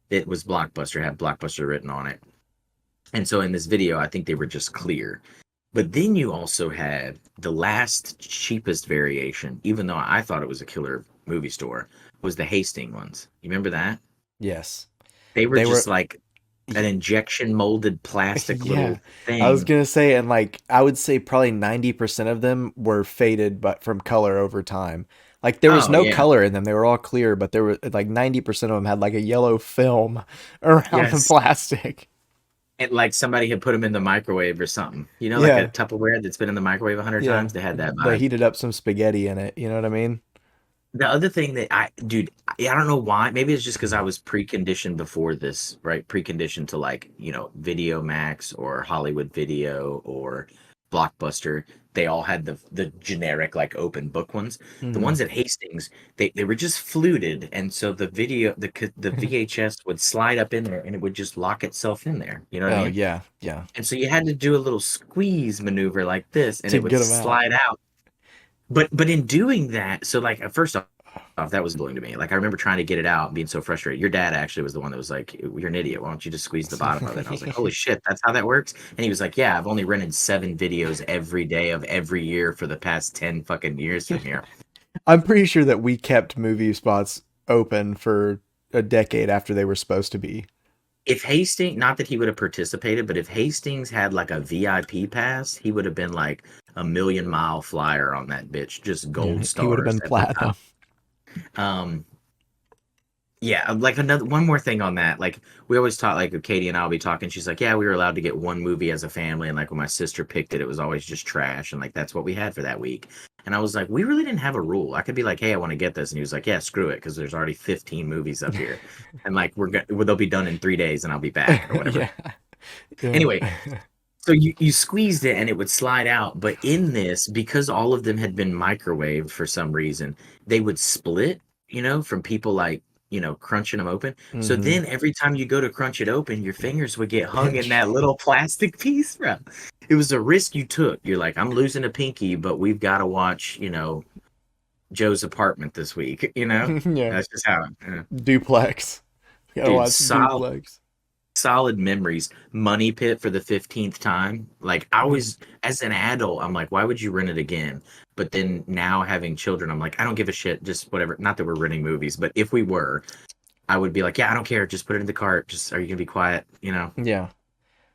that was Blockbuster had Blockbuster written on it. And so in this video, I think they were just clear. But then you also had the last cheapest variation, even though I thought it was a killer movie store, was the Hastings ones. You remember that? Yes. They were They just were. like an injection molded plastic Yeah. little I was thing. gonna say, and like I would say probably 90% of them were faded, but from color over time. Like there was Oh no yeah. color in them; they were all clear, but there were like 90% of them had like a yellow film around the Yes. plastic. And like somebody had put them in the microwave or something. Like a Yeah, Tupperware that's been in the microwave 100 yeah. times. They had that They vibe. heated up some spaghetti in it. You know what I mean? The other thing that dude, I don't know why. Maybe it's just because I was preconditioned before this, right? Preconditioned to like, Video Max or Hollywood Video or Blockbuster. They all had the generic like open book ones. The Hmm. ones at Hastings, they were just fluted, and so the VHS would slide up in there and it would just lock itself in there. You know what I Oh mean? yeah, yeah. And so you had to do a little squeeze maneuver like this, and To it would get them out. slide out. But in doing that, so like first off, That was annoying to me. Like I remember trying to get it out and being so frustrated. Your dad actually was the one that was like, "You're an idiot. Why don't you just squeeze the bottom of it?" And I was like, "Holy shit, that's how that works." And he was like, "Yeah, I've only rented 7 videos every day of every year for the past 10 fucking years from here." I'm pretty sure that we kept movie spots open for a decade after they were supposed to be. If Hastings, not that he would have participated, but if Hastings had like a VIP pass, he would have been like a 1,000,000 mile flyer on that bitch, just gold Yeah, he would have stars been every time. platinum. Um, Yeah, like another one more thing on that. Like we always talk, like Katie and I'll be talking. She's like, "Yeah, we were allowed to get one movie as a family, and like when my sister picked it, it was always just trash, and like that's what we had for that week." And I was like, "We really didn't have a rule. I could be like, hey, I want to get this,' and he was like, "Yeah, screw it, because there's already 15 movies up here, and like they'll be done in 3 days, and I'll be back or whatever." Yeah. Yeah. Anyway, so you squeezed it and it would slide out, but in this, because all of them had been microwaved for some reason, they would split, from people like, crunching them open. So Mm-hmm. then every time you go to crunch it open, your fingers would get hung in Pinch. that little plastic piece, bro. It was a risk you took. You're like, I'm losing a pinky, but we've got to watch, Joe's Apartment this week, Yeah. That's just how, yeah. Duplex. Gotta Dude, watch solid Duplex. solid memories. Money Pit for the 15th time. Like I was as an adult, I'm like, why would you rent it again? But then now having children, I'm like, I don't give a shit. Just whatever. Not that we're renting movies, but if we were, I would be like, yeah, I don't care. Just put it in the cart. Just are you gonna be quiet? Yeah,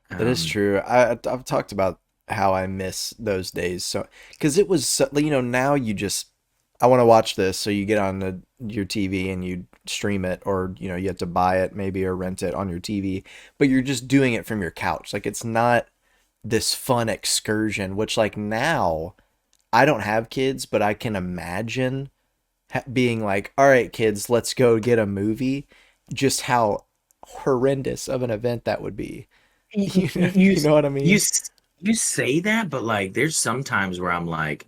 that is Um, true. I've talked about how I miss those days. So, because it was, now you just, I want to watch this. So you get on your TV and you stream it, or, you have to buy it maybe or rent it on your TV, but you're just doing it from your couch. Like, it's not this fun excursion, which, like, now I don't have kids, but I can imagine being like, all right, kids, let's go get a movie. Just how horrendous of an event that would be. you, You know, you you know what I you mean? you say that, but like, there's some times where I'm like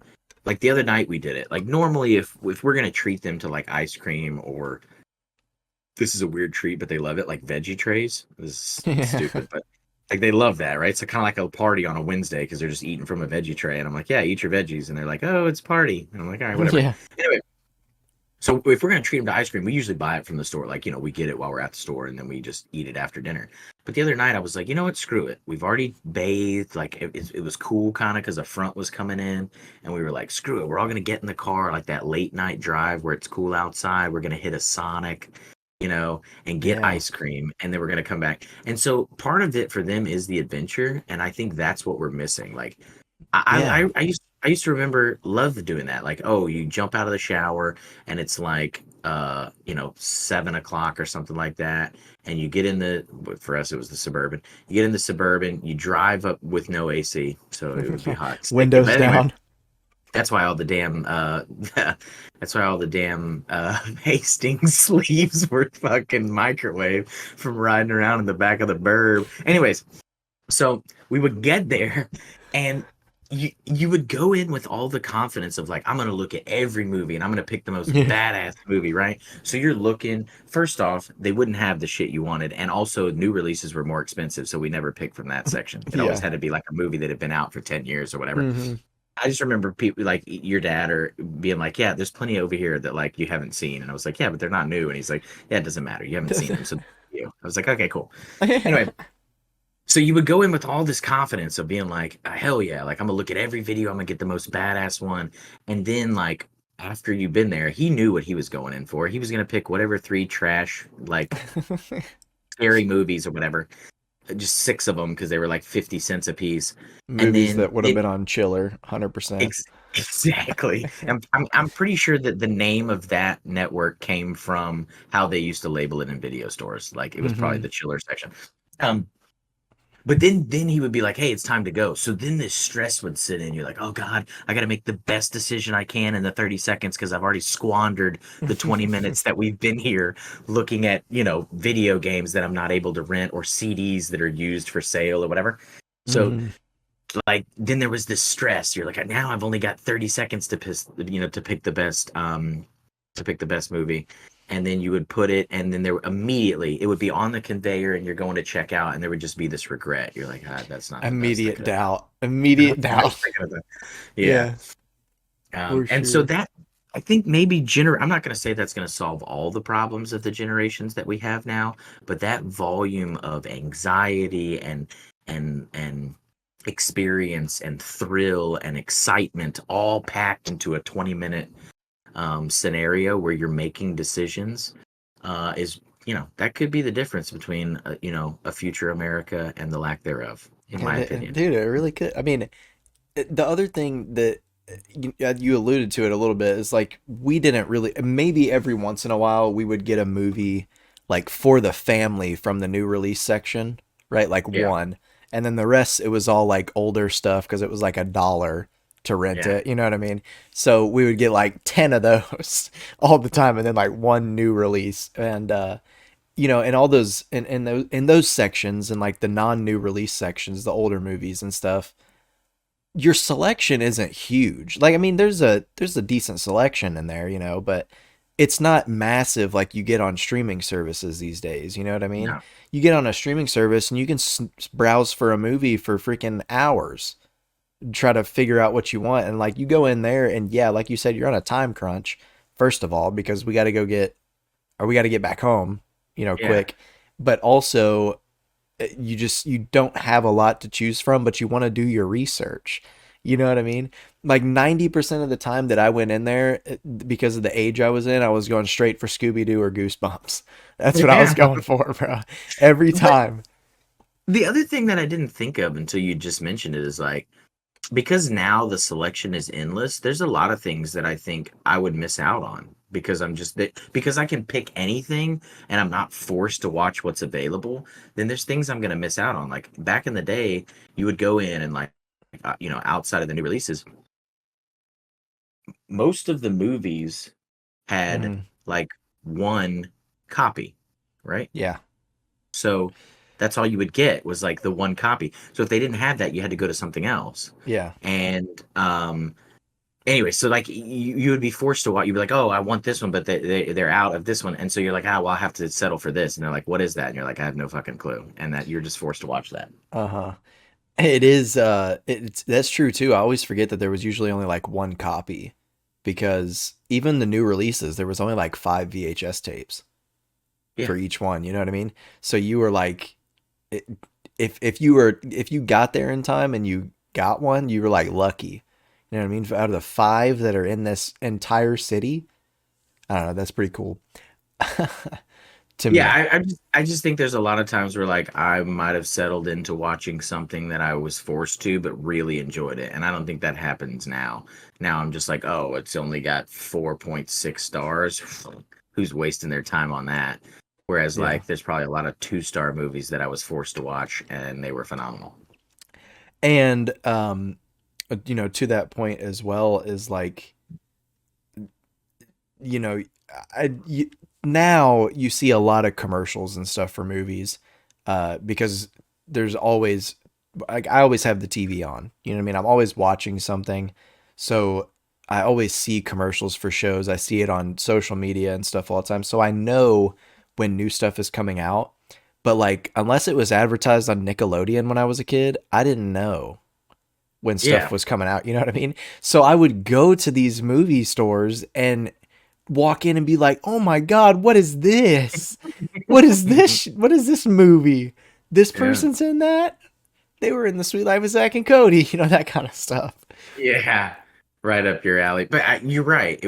the other night we did it. Like normally, if we're gonna treat them to like ice cream or this is a weird treat, but they love it, like veggie trays. This is Yeah. stupid, but like they love that, right? So kind of like a party on a Wednesday because they're just eating from a veggie tray, and I'm like, yeah, eat your veggies, and they're like, oh, it's party, and I'm like, all right, whatever. Yeah. Anyway, so if we're gonna treat them to ice cream, we usually buy it from the store. Like, we get it while we're at the store, and then we just eat it after dinner. But the other night, I was like, you know what? Screw it. We've already bathed. Like, it was cool, kind of, because the front was coming in, and we were like, screw it. We're all gonna get in the car, like that late night drive where it's cool outside. We're gonna hit a Sonic, and get Yeah. ice cream, and then we're gonna come back. And so part of it for them is the adventure, and I think that's what we're missing. Like, Yeah. I used to remember love doing that. Like, oh, you jump out of the shower and it's like 7 o'clock or something like that, and you get in the for us it was the Suburban. You get in the Suburban, you drive up with no AC, so it would be hot. Stinking. Windows But anyway, down. that's why all the damn that's why all the damn Hastings sleeves were fucking microwave from riding around in the back of the burb. Anyways, so we would get there, and you would go in with all the confidence of like, I'm gonna look at every movie and I'm gonna pick the most Yeah. badass movie, right? So you're looking. First off, they wouldn't have the shit you wanted, and also new releases were more expensive, so we never picked from that section. It always Yeah. had to be like a movie that had been out for 10 years or whatever. Hmm. I just remember people like your dad or being like, "Yeah, there's plenty over here that like you haven't seen," and I was like, "Yeah, but they're not new," and he's like, "Yeah, it doesn't matter. You haven't seen them, so you." I was like, "Okay, cool." Anyway, so you would go in with all this confidence of being like, hell yeah, like I'm gonna look at every video, I'm gonna get the most badass one. And then like after you've been there, he knew what he was going in for. He was gonna pick whatever three trash, like scary movies or whatever, just six of them because they were like 50 cents a piece. And Movies then that would have been on Chiller, 100%. exactly. I'm pretty sure that the name of that network came from how they used to label it in video stores. Like it was probably Hmm. the chiller section. Um, But then he would be like, "Hey, it's time to go." So then this stress would sit in. You're like, "Oh God, I got to make the best decision I can in the 30 seconds because I've already squandered the 20 minutes that we've been here looking at, video games that I'm not able to rent or CDs that are used for sale or whatever." So Hmm. like then there was this stress. You're like, "Now I've only got 30 seconds to pick the best movie." And then you would put it, and then there immediately it would be on the conveyor, and you're going to check out, and there would just be this regret. You're like, that's not the best I Immediate could have doubt. done. Immediate That's the best doubt. I could have done. Yeah. Yeah, for And so sure. that I think maybe I'm not going to say that's going to solve all the problems of the generations that we have now, but that volume of anxiety and experience and thrill and excitement all packed into a 20-minute scenario where you're making decisions is, that could be the difference between a future America and the lack thereof, in my opinion. Dude, it really could. I mean, the other thing that you alluded to it a little bit is like we didn't really, maybe every once in a while we would get a movie like for the family from the new release section, right? Like Yeah, one, and then the rest it was all like older stuff because it was like $1 to rent yeah, it. You know what I mean? So we would get like 10 of those all the time, and then like one new release, and in all those in those sections and like the non-new release sections, the older movies and stuff, your selection isn't huge. Like I mean, there's a decent selection in there, but it's not massive like you get on streaming services these days. You know what I mean? no, You get on a streaming service and you can browse for a movie for freaking hours, try to figure out what you want, and like you go in there and yeah, like you said, you're on a time crunch. First of all, because we got to get back home, yeah. quick. But also you don't have a lot to choose from, but you want to do your research. You know what I mean? Like 90% of the time that I went in there, because of the age I was in, I was going straight for Scooby Doo or Goosebumps. That's what I was Yeah. going for, bro. Every But time. the other thing that I didn't think of until you just mentioned it is like, because now the selection is endless, there's a lot of things that I think I would miss out on because because I can pick anything and I'm not forced to watch what's available. Then there's things I'm going to miss out on. Like back in the day, you would go in and like, outside of the new releases, most of the movies had Hmm. like one copy, right? Yeah. So that's all you would get was like the one copy. So if they didn't have that, you had to go to something else. Yeah. And anyway, so like you would be forced to watch. You'd be like, oh, I want this one, but they're out of this one, and so you're like, ah, well, I have to settle for this. And they're like, what is that? And you're like, I have no fucking clue, and that you're just forced to watch that. Uh-huh. It is it's that's true too. I always forget that there was usually only like one copy, because even the new releases there was only like 5 VHS tapes Yeah, for each one, you know what I mean? So you were like, it, if you got there in time and you got one, you were like lucky. You know what I mean? Out of the 5 that are in this entire city, I don't know, that's pretty cool to yeah. me. I just think there's a lot of times where like I might have settled into watching something that I was forced to, but really enjoyed it, and I don't think that happens now. Now I'm just like, oh, it's only got 4.6 stars. Who's wasting their time on that? Whereas Yeah. like there's probably a lot of 2-star movies that I was forced to watch and they were phenomenal. And to that point as well is like, you know, now you see a lot of commercials and stuff for movies, because there's always, like, I always have the TV on. You know what I mean? I'm always watching something, so I always see commercials for shows. I see it on social media and stuff all the time, so I know when new stuff is coming out. But like, unless it was advertised on Nickelodeon when I was a kid, I didn't know when stuff Yeah. was coming out. You know what I mean? So I would go to these movie stores and walk in and be like, "Oh my god, what is this? What is this? What is this movie? This Yeah. person's in that? They were in the Sweet Life of Zack and Cody." That kind of stuff. Yeah. Right up your alley. But you're right.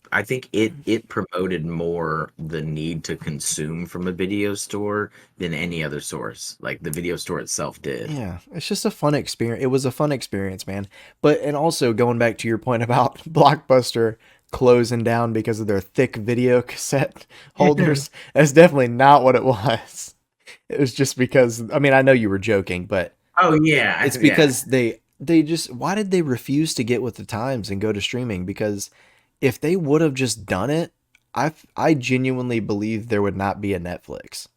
I think it promoted more the need to consume from a video store than any other source. Like the video store itself did. Yeah, it's just a fun experience. It was a fun experience, man. But and also going back to your point about Blockbuster closing down because of their thick video cassette holders, that's definitely not what it was. It was just because, I mean, I know you were joking, but Oh yeah. it's Yeah. because they just, why did they refuse to get with the times and go to streaming? Because if they would have just done it, I genuinely believe there would not be a Netflix.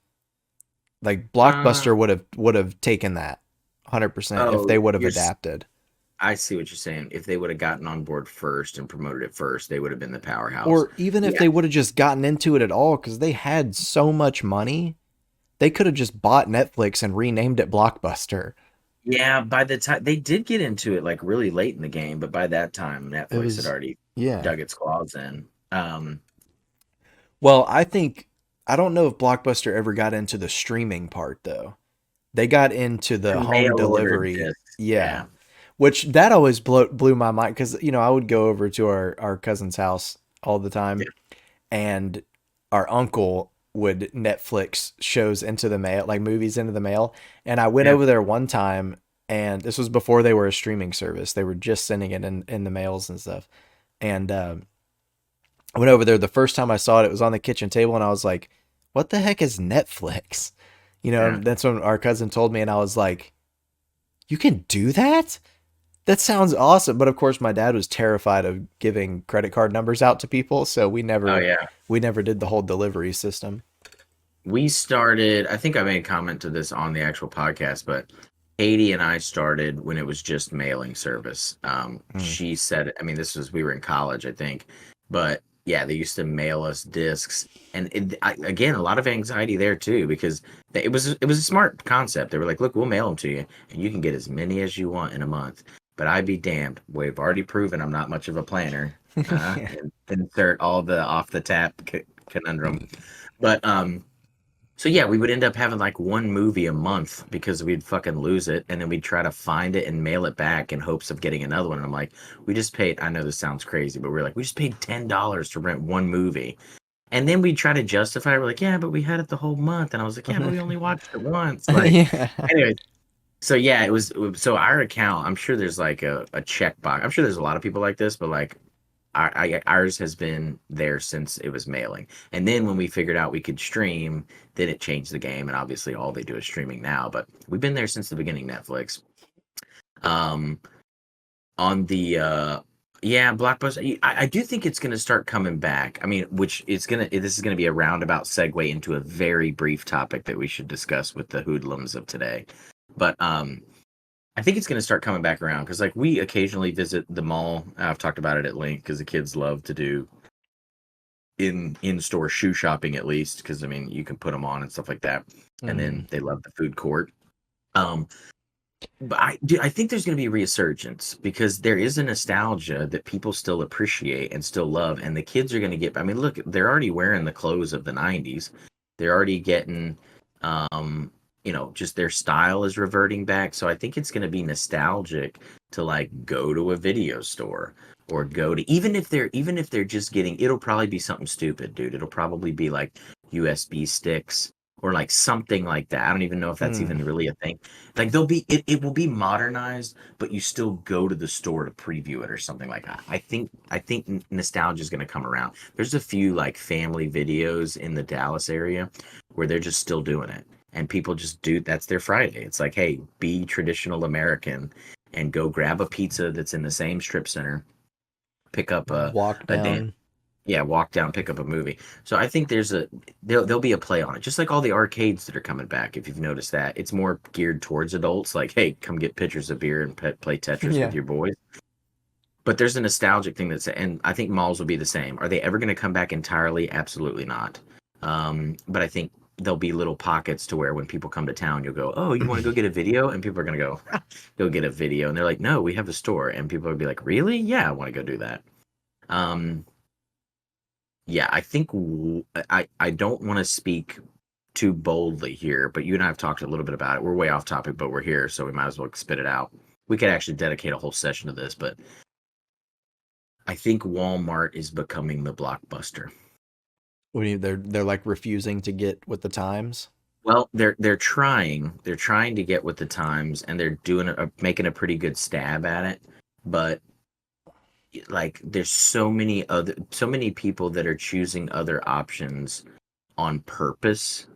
Like Uh, Blockbuster would have taken that 100% if oh, they would have adapted. I see what you're saying. If they would have gotten on board first and promoted it first, they would have been the powerhouse. Or even if Yeah. they would have just gotten into it at all, because they had so much money, they could have just bought Netflix and renamed it Blockbuster. Yeah, by the time they did get into it like really late in the game, but by that time It Netflix had was, already Yeah. dug its claws in. Well, I don't know if Blockbuster ever got into the streaming part though. They got into the The home mail order delivery. discs. Yeah. Yeah. Which that always blew my mind because, I would go over to our cousin's house all the time, Yeah. and our uncle would Netflix shows into the mail, like movies into the mail. And I went Yeah. over there one time, and this was before they were a streaming service. They were just sending it in the mails and stuff. And I went over there the first time I saw it. It was on the kitchen table, and I was like, "What the heck is Netflix?" Yeah. And that's when our cousin told me, and I was like, "You can do that? That sounds awesome." But of course, my dad was terrified of giving credit card numbers out to people, so Oh yeah. we never did the whole delivery system. We started, I think I made a comment to this on the actual podcast, but Katie and I started when it was just mailing service. Mm. She said, I mean, we were in college, I think, but yeah, they used to mail us discs. And again, a lot of anxiety there too, because it was a smart concept. They were like, look, we'll mail them to you and you can get as many as you want in a month. But I'd be damned. We've already proven I'm not much of a planner. Yeah. And insert all the off the tap conundrum. But so yeah, we would end up having like one movie a month because we'd fucking lose it, and then we'd try to find it and mail it back in hopes of getting another one. And I'm like, we just paid. I know this sounds crazy, but we're like, we just paid $10 to rent one movie, and then we try to justify. We're like, yeah, but we had it the whole month, and I was like, yeah, but we only watched it once. Like, Yeah. anyway, so yeah, so our account. I'm sure there's like a check box. I'm sure there's a lot of people like this, but like ours has been there since it was mailing. And then when we figured out we could stream, then it changed the game. And obviously, all they do is streaming now. But we've been there since the beginning. Netflix. Um, on the yeah, Blockbuster. I do think it's going to start coming back. I mean, which it's gonna. This is going to be a roundabout segue into a very brief topic that we should discuss with the hoodlums of today. But I think it's going to start coming back around because, like, we occasionally visit the mall. I've talked about it at length because the kids love to do in-store shoe shopping, at least, because I mean you can put them on and stuff like that, and Mm. then they love the food court. Um, but I think there's going to be a resurgence because there is a nostalgia that people still appreciate and still love, and the kids are going to get. I mean, look, they're already wearing the clothes of the '90s. They're already getting, um, just their style is reverting back. So I think it's going to be nostalgic to like go to a video store or go to even if they're just getting. It'll probably be something stupid, dude. It'll probably be like USB sticks or like something like that. I don't even know if that's Mm. even really a thing. Like it will be modernized, but you still go to the store to preview it or something like that. I think nostalgia is going to come around. There's a few like family videos in the Dallas area where they're just still doing it, and people just do that's their Friday. It's like, hey, be traditional American and go grab a pizza that's in the same strip center, pick up Walk a damn down. yeah, walk down, pick up a movie. So I think there'll be a play on it, just like all the arcades that are coming back. If you've noticed that, it's more geared towards adults. Like, hey, come get pitchers of beer and play Tetris with Yeah. your boys. But there's a nostalgic thing and I think malls will be the same. Are they ever going to come back entirely? Absolutely not. But I think there'll be little pockets to where when people come to town, you'll go, oh, you want to go get a video? And people are going to go, go get a video. And they're like, no, we have a store. And people will be like, really? Yeah, I want to go do that. Um, yeah, I think I don't want to speak too boldly here, but you and I have talked a little bit about it. We're way off topic, but we're here, so we might as well spit it out. We could actually dedicate a whole session to this, but I think Walmart is becoming the Blockbuster. What do you, they're like refusing to get with the times. Well, they're trying to get with the times, and they're making a pretty good stab at it, but like there's so many people that are choosing other options on purpose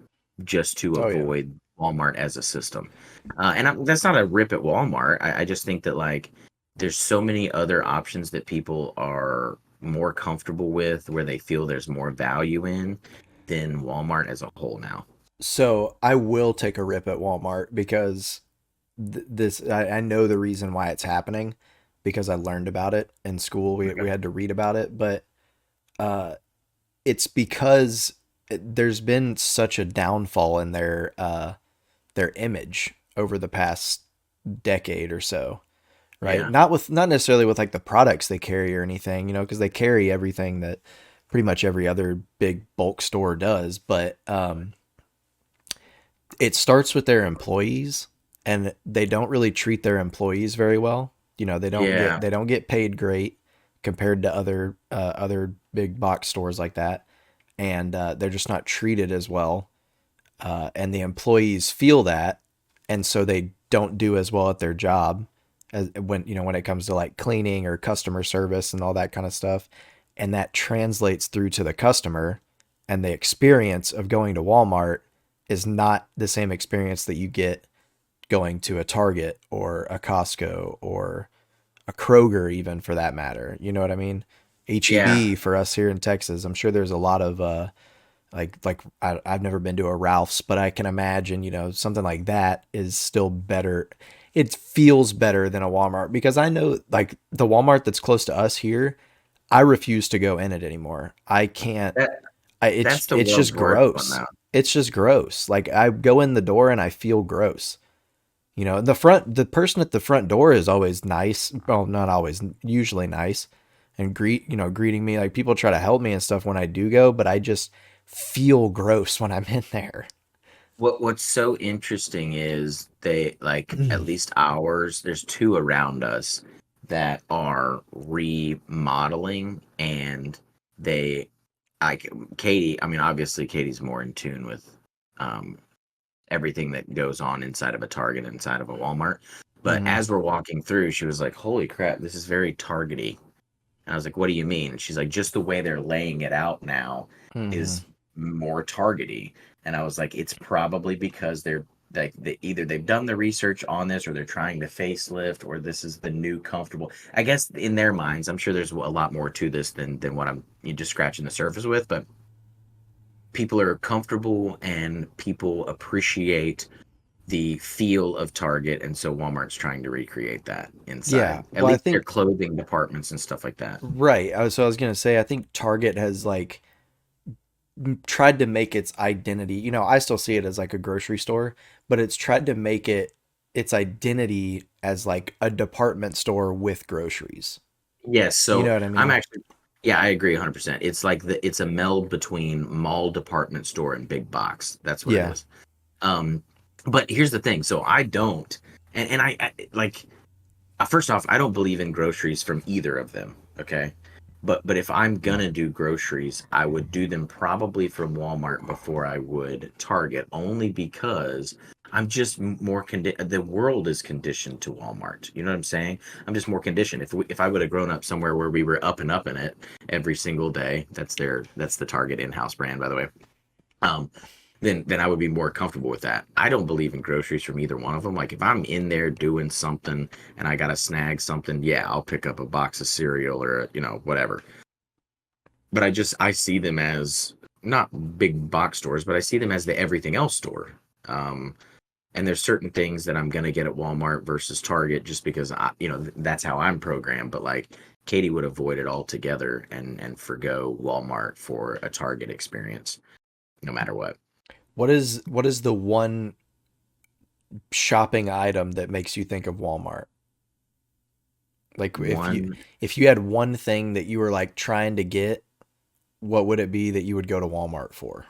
just to Oh yeah. avoid Walmart as a system. That's not a rip at Walmart. I just think that like there's so many other options that people are more comfortable with, where they feel there's more value in than Walmart as a whole now. So I will take a rip at Walmart because I know the reason why it's happening because I learned about it in school. We Okay. had to read about it, but uh, it's because there's been such a downfall in their image over the past decade or so, right? Yeah. Not necessarily with like the products they carry or anything, because they carry everything that pretty much every other big bulk store does, but it starts with their employees, and they don't really treat their employees very well. Yeah. They don't get paid great compared to other big box stores like that, and they're just not treated as well. And the employees feel that, and so they don't do as well at their job as when it comes to like cleaning or customer service and all that kind of stuff, and that translates through to the customer, and the experience of going to Walmart is not the same experience that you get going to a Target or a Costco or a Kroger, even for that matter. You know what I mean? Yeah. HEB for us here in Texas. I'm sure there's a lot of I've never been to a Ralph's, but I can imagine, something like that is still better. It feels better than a Walmart, because I know like the Walmart that's close to us here, I refuse to go in it anymore. I can't. That It's that's the it's world's just worst one gross. though. It's just gross. Like I go in the door and I feel gross. The person at the front door is always nice. Well, not always, usually nice, and greeting me. Like people try to help me and stuff when I do go, but I just feel gross when I'm in there. What's so interesting is they like at least ours, there's two around us that are remodeling and they like Katie, I mean obviously Katie's more in tune with um everything that goes on inside of a Target, inside of a Walmart. But Mm-hmm. as we're walking through, she was like, "Holy crap, this is very Targety." And I was like, "What do you mean?" And she's like, "Just the way they're laying it out now Mm-hmm. is more targety." And I was like, "It's probably because they're like either they've done the research on this or they're trying to facelift or this is the new comfortable." I guess in their minds, I'm sure there's a lot more to this than what I'm just scratching the surface with, but people are comfortable and people appreciate the feel of Target, and so Walmart's trying to recreate that Yeah. inside. At Well, I least their think clothing departments and stuff like that. right. So I was gonna say I think Target has like tried to make its identity. I still see it as like a grocery store, but it's tried to make its identity as like a department store with groceries. Yes, You so know what I I'm mean? actually yeah, I agree 100%. It's like it's a meld between mall department store and big box. That's what it Yeah. is. Um, but here's the thing. So I don't, and I like first off, I don't believe in groceries from either of them. Okay, but if I'm gonna do groceries, I would do them probably from Walmart before I would Target, only because I'm just the world is conditioned to Walmart. You know what I'm saying? I'm just more conditioned. If I would have grown up somewhere where we were up in it every single day, that's the Target in-house brand, by the way. Um, then I would be more comfortable with that. I don't believe in groceries from either one of them. Like if I'm in there doing something and I gotta snag something, yeah, I'll pick up a box of cereal or whatever. But I see them as not big box stores, but I see them as the everything else store. Um, and there's certain things that I'm gonna get at Walmart versus Target just because that's how I'm programmed. But like Katie would avoid it altogether and forgo Walmart for a Target experience, no matter what. What is the one shopping item that makes you think of Walmart? Like One if you had one thing that you were like trying to get, what would it be that you would go to Walmart for?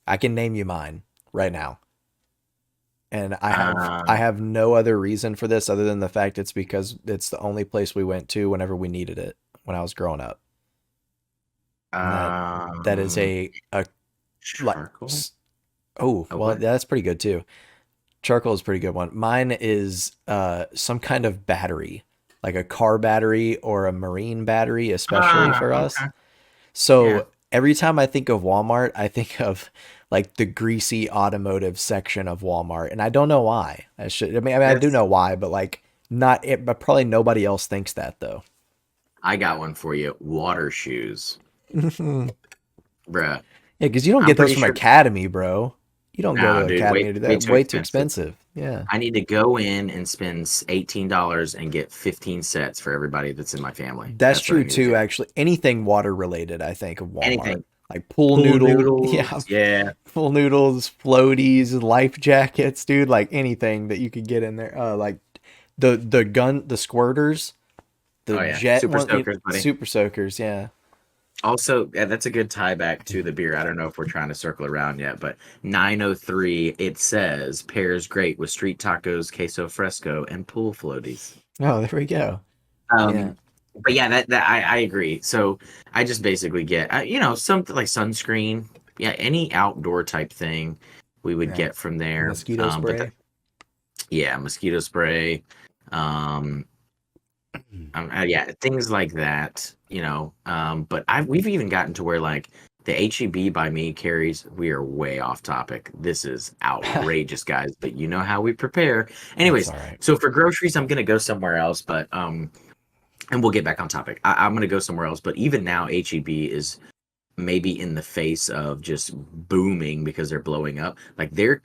I can name you mine right now. And I Uh, have no other reason for this other than the fact it's because it's the only place we went to whenever we needed it when I was growing up. And that is um, a like charcoal? oh, Oh, well, what? that's pretty good too. Charcoal is a pretty good one. Mine is some kind of battery, like a car battery or a marine battery, especially Ah, for us. okay. Yeah. So every time I think of Walmart, I think of like the greasy automotive section of Walmart, and I don't know why. I do That's know why, but like not it, but probably nobody else thinks that though. I got one for you. Water shoes. Yeah, Bruh. because you don't I'm get those pretty from sure Academy, bro. You don't go no, to dude, Academy to do way that. too Way too expensive. expensive. Yeah, I need to go in and spend $18 and get 15 sets for everybody that's in my family. that's That's what I true need to too. do. Actually, anything water related, I think of Walmart, Anything. like pool Pool noodle. Yeah, noodles. Yeah. pool noodles, floaties, life jackets, dude. Like anything that you could get in there. Like the squirters, the Oh yeah, jet Super one, Soakers, buddy. super soakers. Yeah. Also, yeah, that's a good tie back to the beer. I don't know if we're trying to circle around yet, but 903 it says pairs great with street tacos, queso fresco, and pool floaties. Oh, there we go. Yeah. Um, but yeah, that I agree. So I just basically get something like sunscreen, yeah, any outdoor type thing we would Yeah. get from there. Mosquito spray. Yeah, mosquito spray. Um, yeah, things like that, but we've even gotten to where like the HEB by me carries, we are way off topic. This is outrageous, guys, but you know how we prepare. That's Anyways, all right. so for groceries, I'm gonna go somewhere else, but and we'll get back on topic. I'm gonna go somewhere else, but even now, HEB is maybe in the face of just booming because they're blowing up. Like they're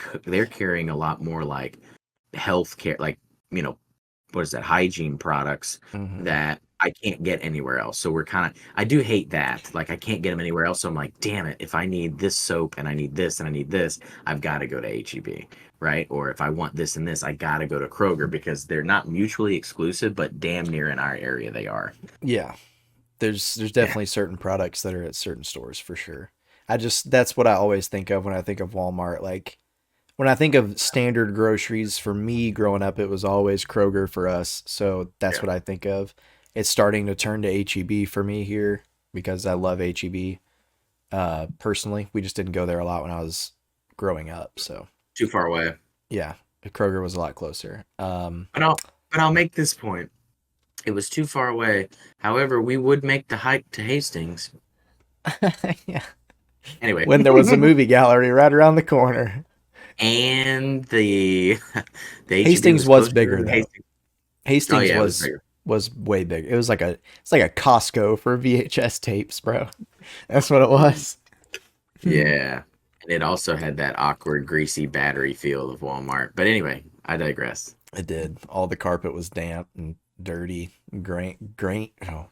carrying a lot more like healthcare, like you know what is that, hygiene products Hmm. that I can't get anywhere else. So I do hate that. Like I can't get them anywhere else. So I'm like, damn it, if I need this soap and I need this and I need this, I've got to go to HEB, right? Or if I want this and this, I got to go to Kroger because they're not mutually exclusive, but damn near in our area they are. Yeah. There's Yeah. definitely certain products that are at certain stores for sure. That's what I always think of when I think of Walmart. Like when I think of standard groceries for me growing up, it was always Kroger for us. So that's Yeah. what I think of. It's starting to turn to HEB for me here because I love HEB. Personally, we just didn't go there a lot when I was growing up. So Too far away. yeah, Kroger was a lot closer. But I'll make this point. It was too far away. However, we would make the hike to Hastings. Yeah, Anyway. when there was a movie gallery right around the corner. And the the HEB Hastings was was closer bigger to though. Hastings. Oh Hastings yeah, it was bigger. was way big. It was like a Costco for VHS tapes, bro. That's what it was. Yeah. And it also had that awkward, greasy battery feel of Walmart. But anyway, I digress. It did. All the carpet was damp and dirty, grimy. Yeah,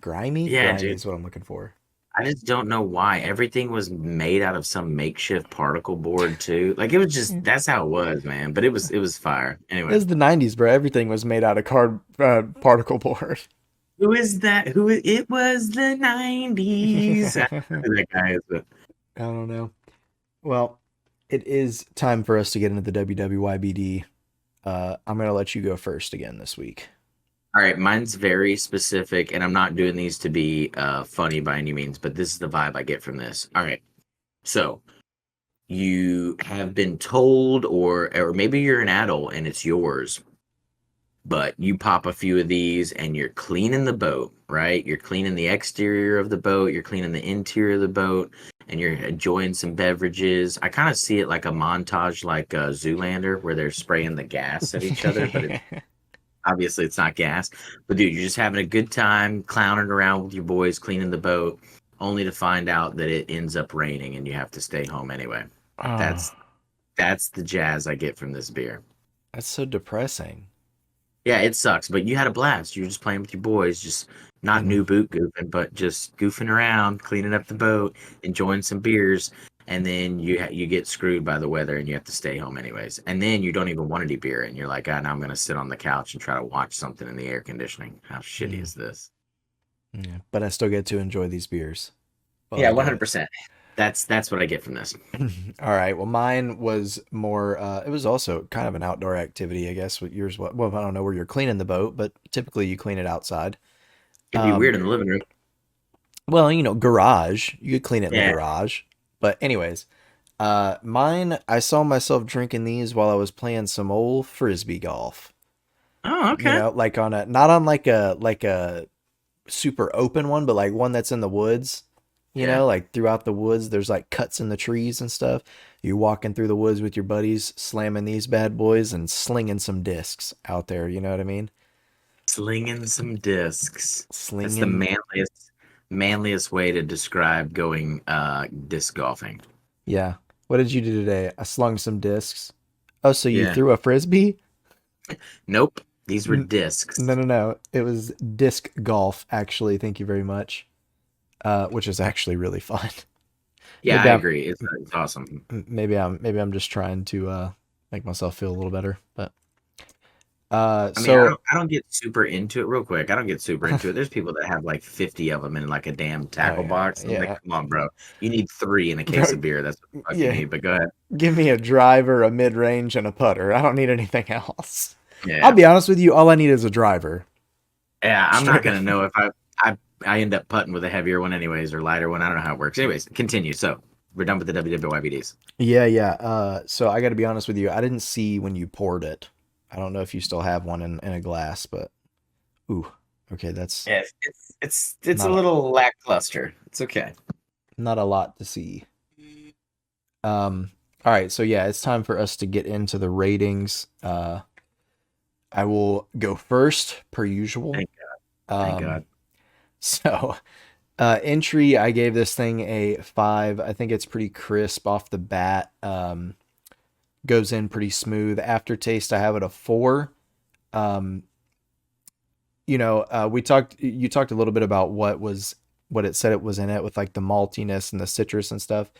Grimy dude. is what I'm looking for. I just don't know why. Everything was made out of some makeshift particle board too. Like it was just Yeah. that's how it was, man. But it was fire. It Anyway. was the '90s, bro. Everything was made out of particle board. Who is that? It was the 90s. I don't know I who that guy is, but don't know. Well, it is time for us to get into the WWYBD. I'm gonna let you go first again this week. all right, mine's very specific, and I'm not doing these to be funny by any means, but this is the vibe I get from this. All right, so you have been told, or maybe you're an adult and it's yours, but you pop a few of these and you're cleaning the boat, right? You're cleaning the exterior of the boat, you're cleaning the interior of the boat, and you're enjoying some beverages. I kind of see it like a montage, like Zoolander, where they're spraying the gas at each other, but obviously it's not gas. But dude, you're just having a good time clowning around with your boys, cleaning the boat, only to find out that it ends up raining and you have to stay home anyway. Oh, That's that's the jazz I get from this beer. that's so depressing. Yeah, it sucks, but you had a blast. You were just playing with your boys, just not And new boot goofing, but just goofing around, cleaning up the boat, enjoying some beers, and then you get screwed by the weather and you have to stay home anyways. And then you don't even want any beer, and you're like, ah, now I'm gonna sit on the couch and try to watch something in the air conditioning. How shitty mm, is this? yeah, but I still get to enjoy these beers while Yeah, I do it. 100%. That's what I get from this. All right. Well, mine was more. It was also kind of an outdoor activity, I guess. What yours? What? Well, I don't know where you're cleaning the boat, but typically you clean it outside. It'd be weird Um, in the living room. well, garage. You could clean it in the Yeah. garage. But anyways, mine. I saw myself drinking these while I was playing some old frisbee golf. Oh, okay. Like on a not on like a super open one, but like one that's in the woods. Yeah. Like throughout the woods, there's like cuts in the trees and stuff. You walking through the woods with your buddies, slamming these bad boys and slinging some discs out there. You know what I mean? Slinging some discs. That's the Slinging. manliest way to describe going disc golfing. Yeah. What did you do today? I slung some discs. Oh, so you Yeah. threw a frisbee? Nope. These were N- No, discs. no, no. It was disc golf, actually. Thank you very much. Which is actually really fun. Yeah, I Maybe I'm agree. It's awesome. maybe I'm just trying to make myself feel a little better, but I mean, So I don't get super into it real quick. I don't get super into it. There's people that have like 50 of them in like a damn oh tackle yeah, box. I'm like, yeah, come on, bro. You need three in a case bro, of beer. That's what the fuck you yeah. need. But go ahead. Give me a driver, a mid range, and a putter. I don't need anything else. I'll Yeah. be honest with you. All I need is a driver. Yeah, I'm not Straight up. gonna know if I end up putting with a heavier one anyways or lighter one. I don't know how it works. Anyways, continue. So we're done with the WWYBDs. Yeah, yeah. So I got to be honest with you. I didn't see when you poured it. I don't know if you still have one in a glass, but ooh, okay, that's Yes, it's a not a little lackluster. It's okay. not a lot to see. All right, so yeah, it's time for us to get into the ratings. I will go first per usual. Thank thank Um, God. so entry, I gave this thing a 5. I think it's pretty crisp off the bat. Goes in pretty smooth. Aftertaste, I have it a 4. Um, you talked a little bit about what it said it was in it with like the maltiness and the citrus and stuff.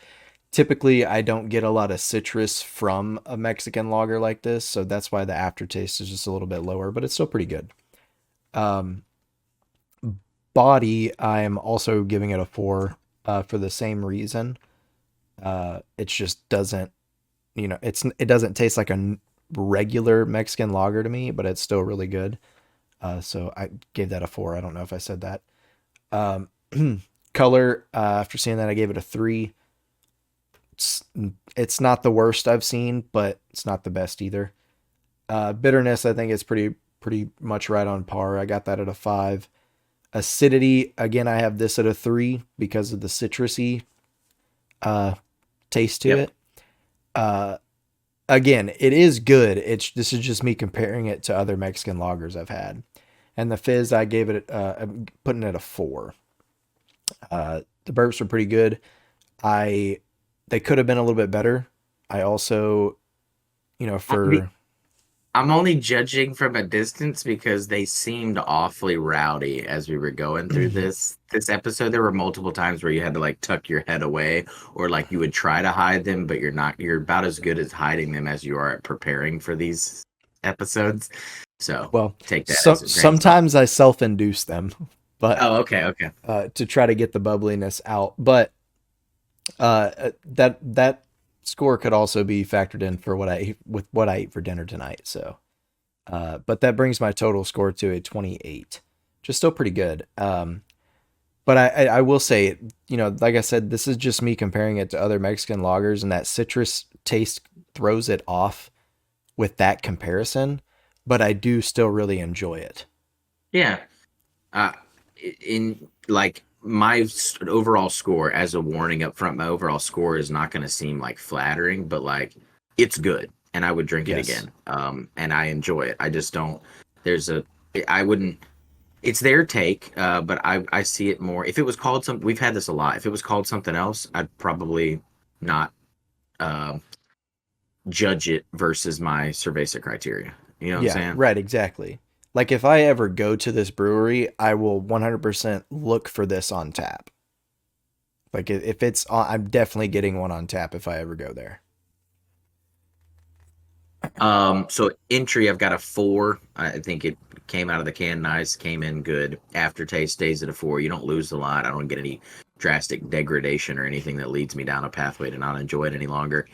Typically, I don't get a lot of citrus from a Mexican lager like this, so that's why the aftertaste is just a little bit lower, but it's still pretty good. Um, Body, I'm also giving it a 4 for the same reason. It just doesn't, it doesn't taste like a regular Mexican lager to me, but it's still really good. So I gave that a 4. I don't know if I said that. Um, Color, after seeing that, I gave it a 3. It's, it's not the worst I've seen, but it's not the best either. Bitterness, I think it's pretty much right on par. I got that at a 5. Acidity, again, I have this at a 3 because of the citrusy uh, taste to Yep. it. Uh, Again, it is good. This is just me comparing it to other Mexican lagers I've had. And the fizz, I gave it, I'm putting it a 4. The burps were pretty good. I They could have been a little bit better. I also, I mean, for I'm only judging from a distance because they seemed awfully rowdy as we were going through this episode. There were multiple times where you had to like tuck your head away or like you would try to hide them, but you're not. You're about as good at hiding them as you are at preparing for these episodes. So well, take that as a grain of salt. sometimes I self-induce them, but Oh, okay, okay. to try to get the bubbliness out. But that score could also be factored in for what I ate for dinner tonight. So, but that brings my total score to a 28, just still pretty good. But I will say, like I said, this is just me comparing it to other Mexican lagers, and that citrus taste throws it off with that comparison. But I do still really enjoy it. Yeah. Uh, in like my overall score, as a warning up front, my overall score is not going to seem like flattering, but like it's good and I would drink it Yes. again. And I enjoy it. I just don't, there's a, I wouldn't, it's their take, but I see it more. If it was called some, we've had this a lot. If it was called something else, I'd probably not uh, judge it versus my Cerveza criteria. You know what I'm Yeah, saying? right, exactly. Like if I ever go to this brewery, I will 100% look for this on tap. Like if it's on, I'm definitely getting one on tap if I ever go there. So entry, I've got a 4. I think it came out of the can nice, came in good. Aftertaste stays at a 4. You don't lose a lot. I don't get any drastic degradation or anything that leads me down a pathway to not enjoy it any longer.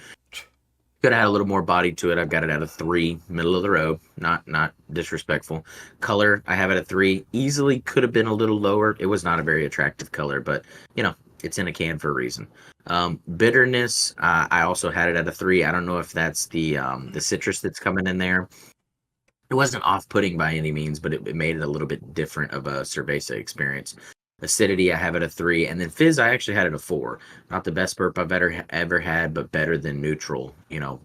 Could have had a little more body to it. I've got it at a 3, middle of the road. Not disrespectful. Color, I have it at 3. Easily could have been a little lower. It was not a very attractive color, but it's in a can for a reason. Bitterness, I also had it at a 3. I don't know if that's the citrus that's coming in there. It wasn't off-putting by any means, but it made it a little bit different of a cerveza experience. Acidity, I have it a 3, and then fizz, I actually had it a 4. Not the best burp I've ever had, but better than neutral.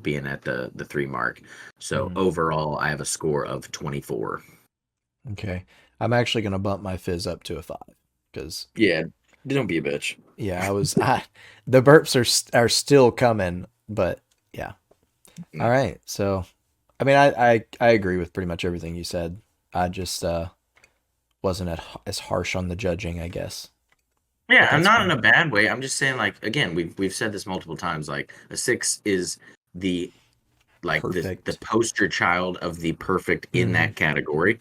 Being at the 3 mark. So Mm, overall, I have a score of 24. okay. I'm actually gonna bump my fizz up to a 5 because Yeah, don't be a bitch. yeah, the burps are still coming, but yeah. All No. right. So, I mean, I agree with pretty much everything you said. I just wasn't as harsh on the judging, I guess. Yeah, But I'm that's not in fine. a bad way. I'm just saying, like, again, we've said this multiple times. Like, a 6 is the like the Perfect. poster child of the perfect in Hmm. that category.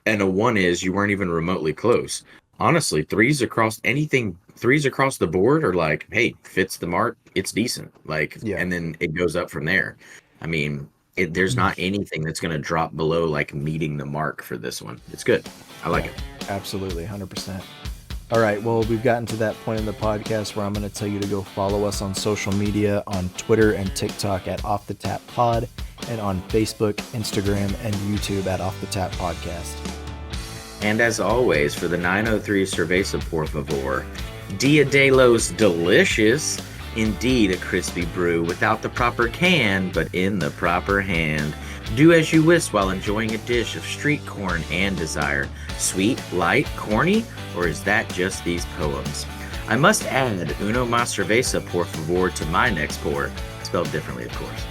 And a one is you weren't even remotely close. Honestly, threes across the board are like, hey, fits the mark, it's decent. Like, Yeah. and then it goes up from there. I mean, there's not anything that's going to drop below like meeting the mark for this one. It's good. I like Yeah, it. absolutely, 100%. All right, well, we've gotten to that point in the podcast where I'm going to tell you to go follow us on social media on Twitter and TikTok at Off the Tap Pod, and on Facebook, Instagram, and YouTube at Off the Tap Podcast. And as always, for the 903 Cerveza Por Favor, Dia de los Delicious. Indeed, a crispy brew without the proper can, but in the proper hand. Do as you wish while enjoying a dish of street corn and desire. Sweet, light, corny, or is that just these poems? I must add, uno más cerveza por favor to my next pour, spelled differently, of course.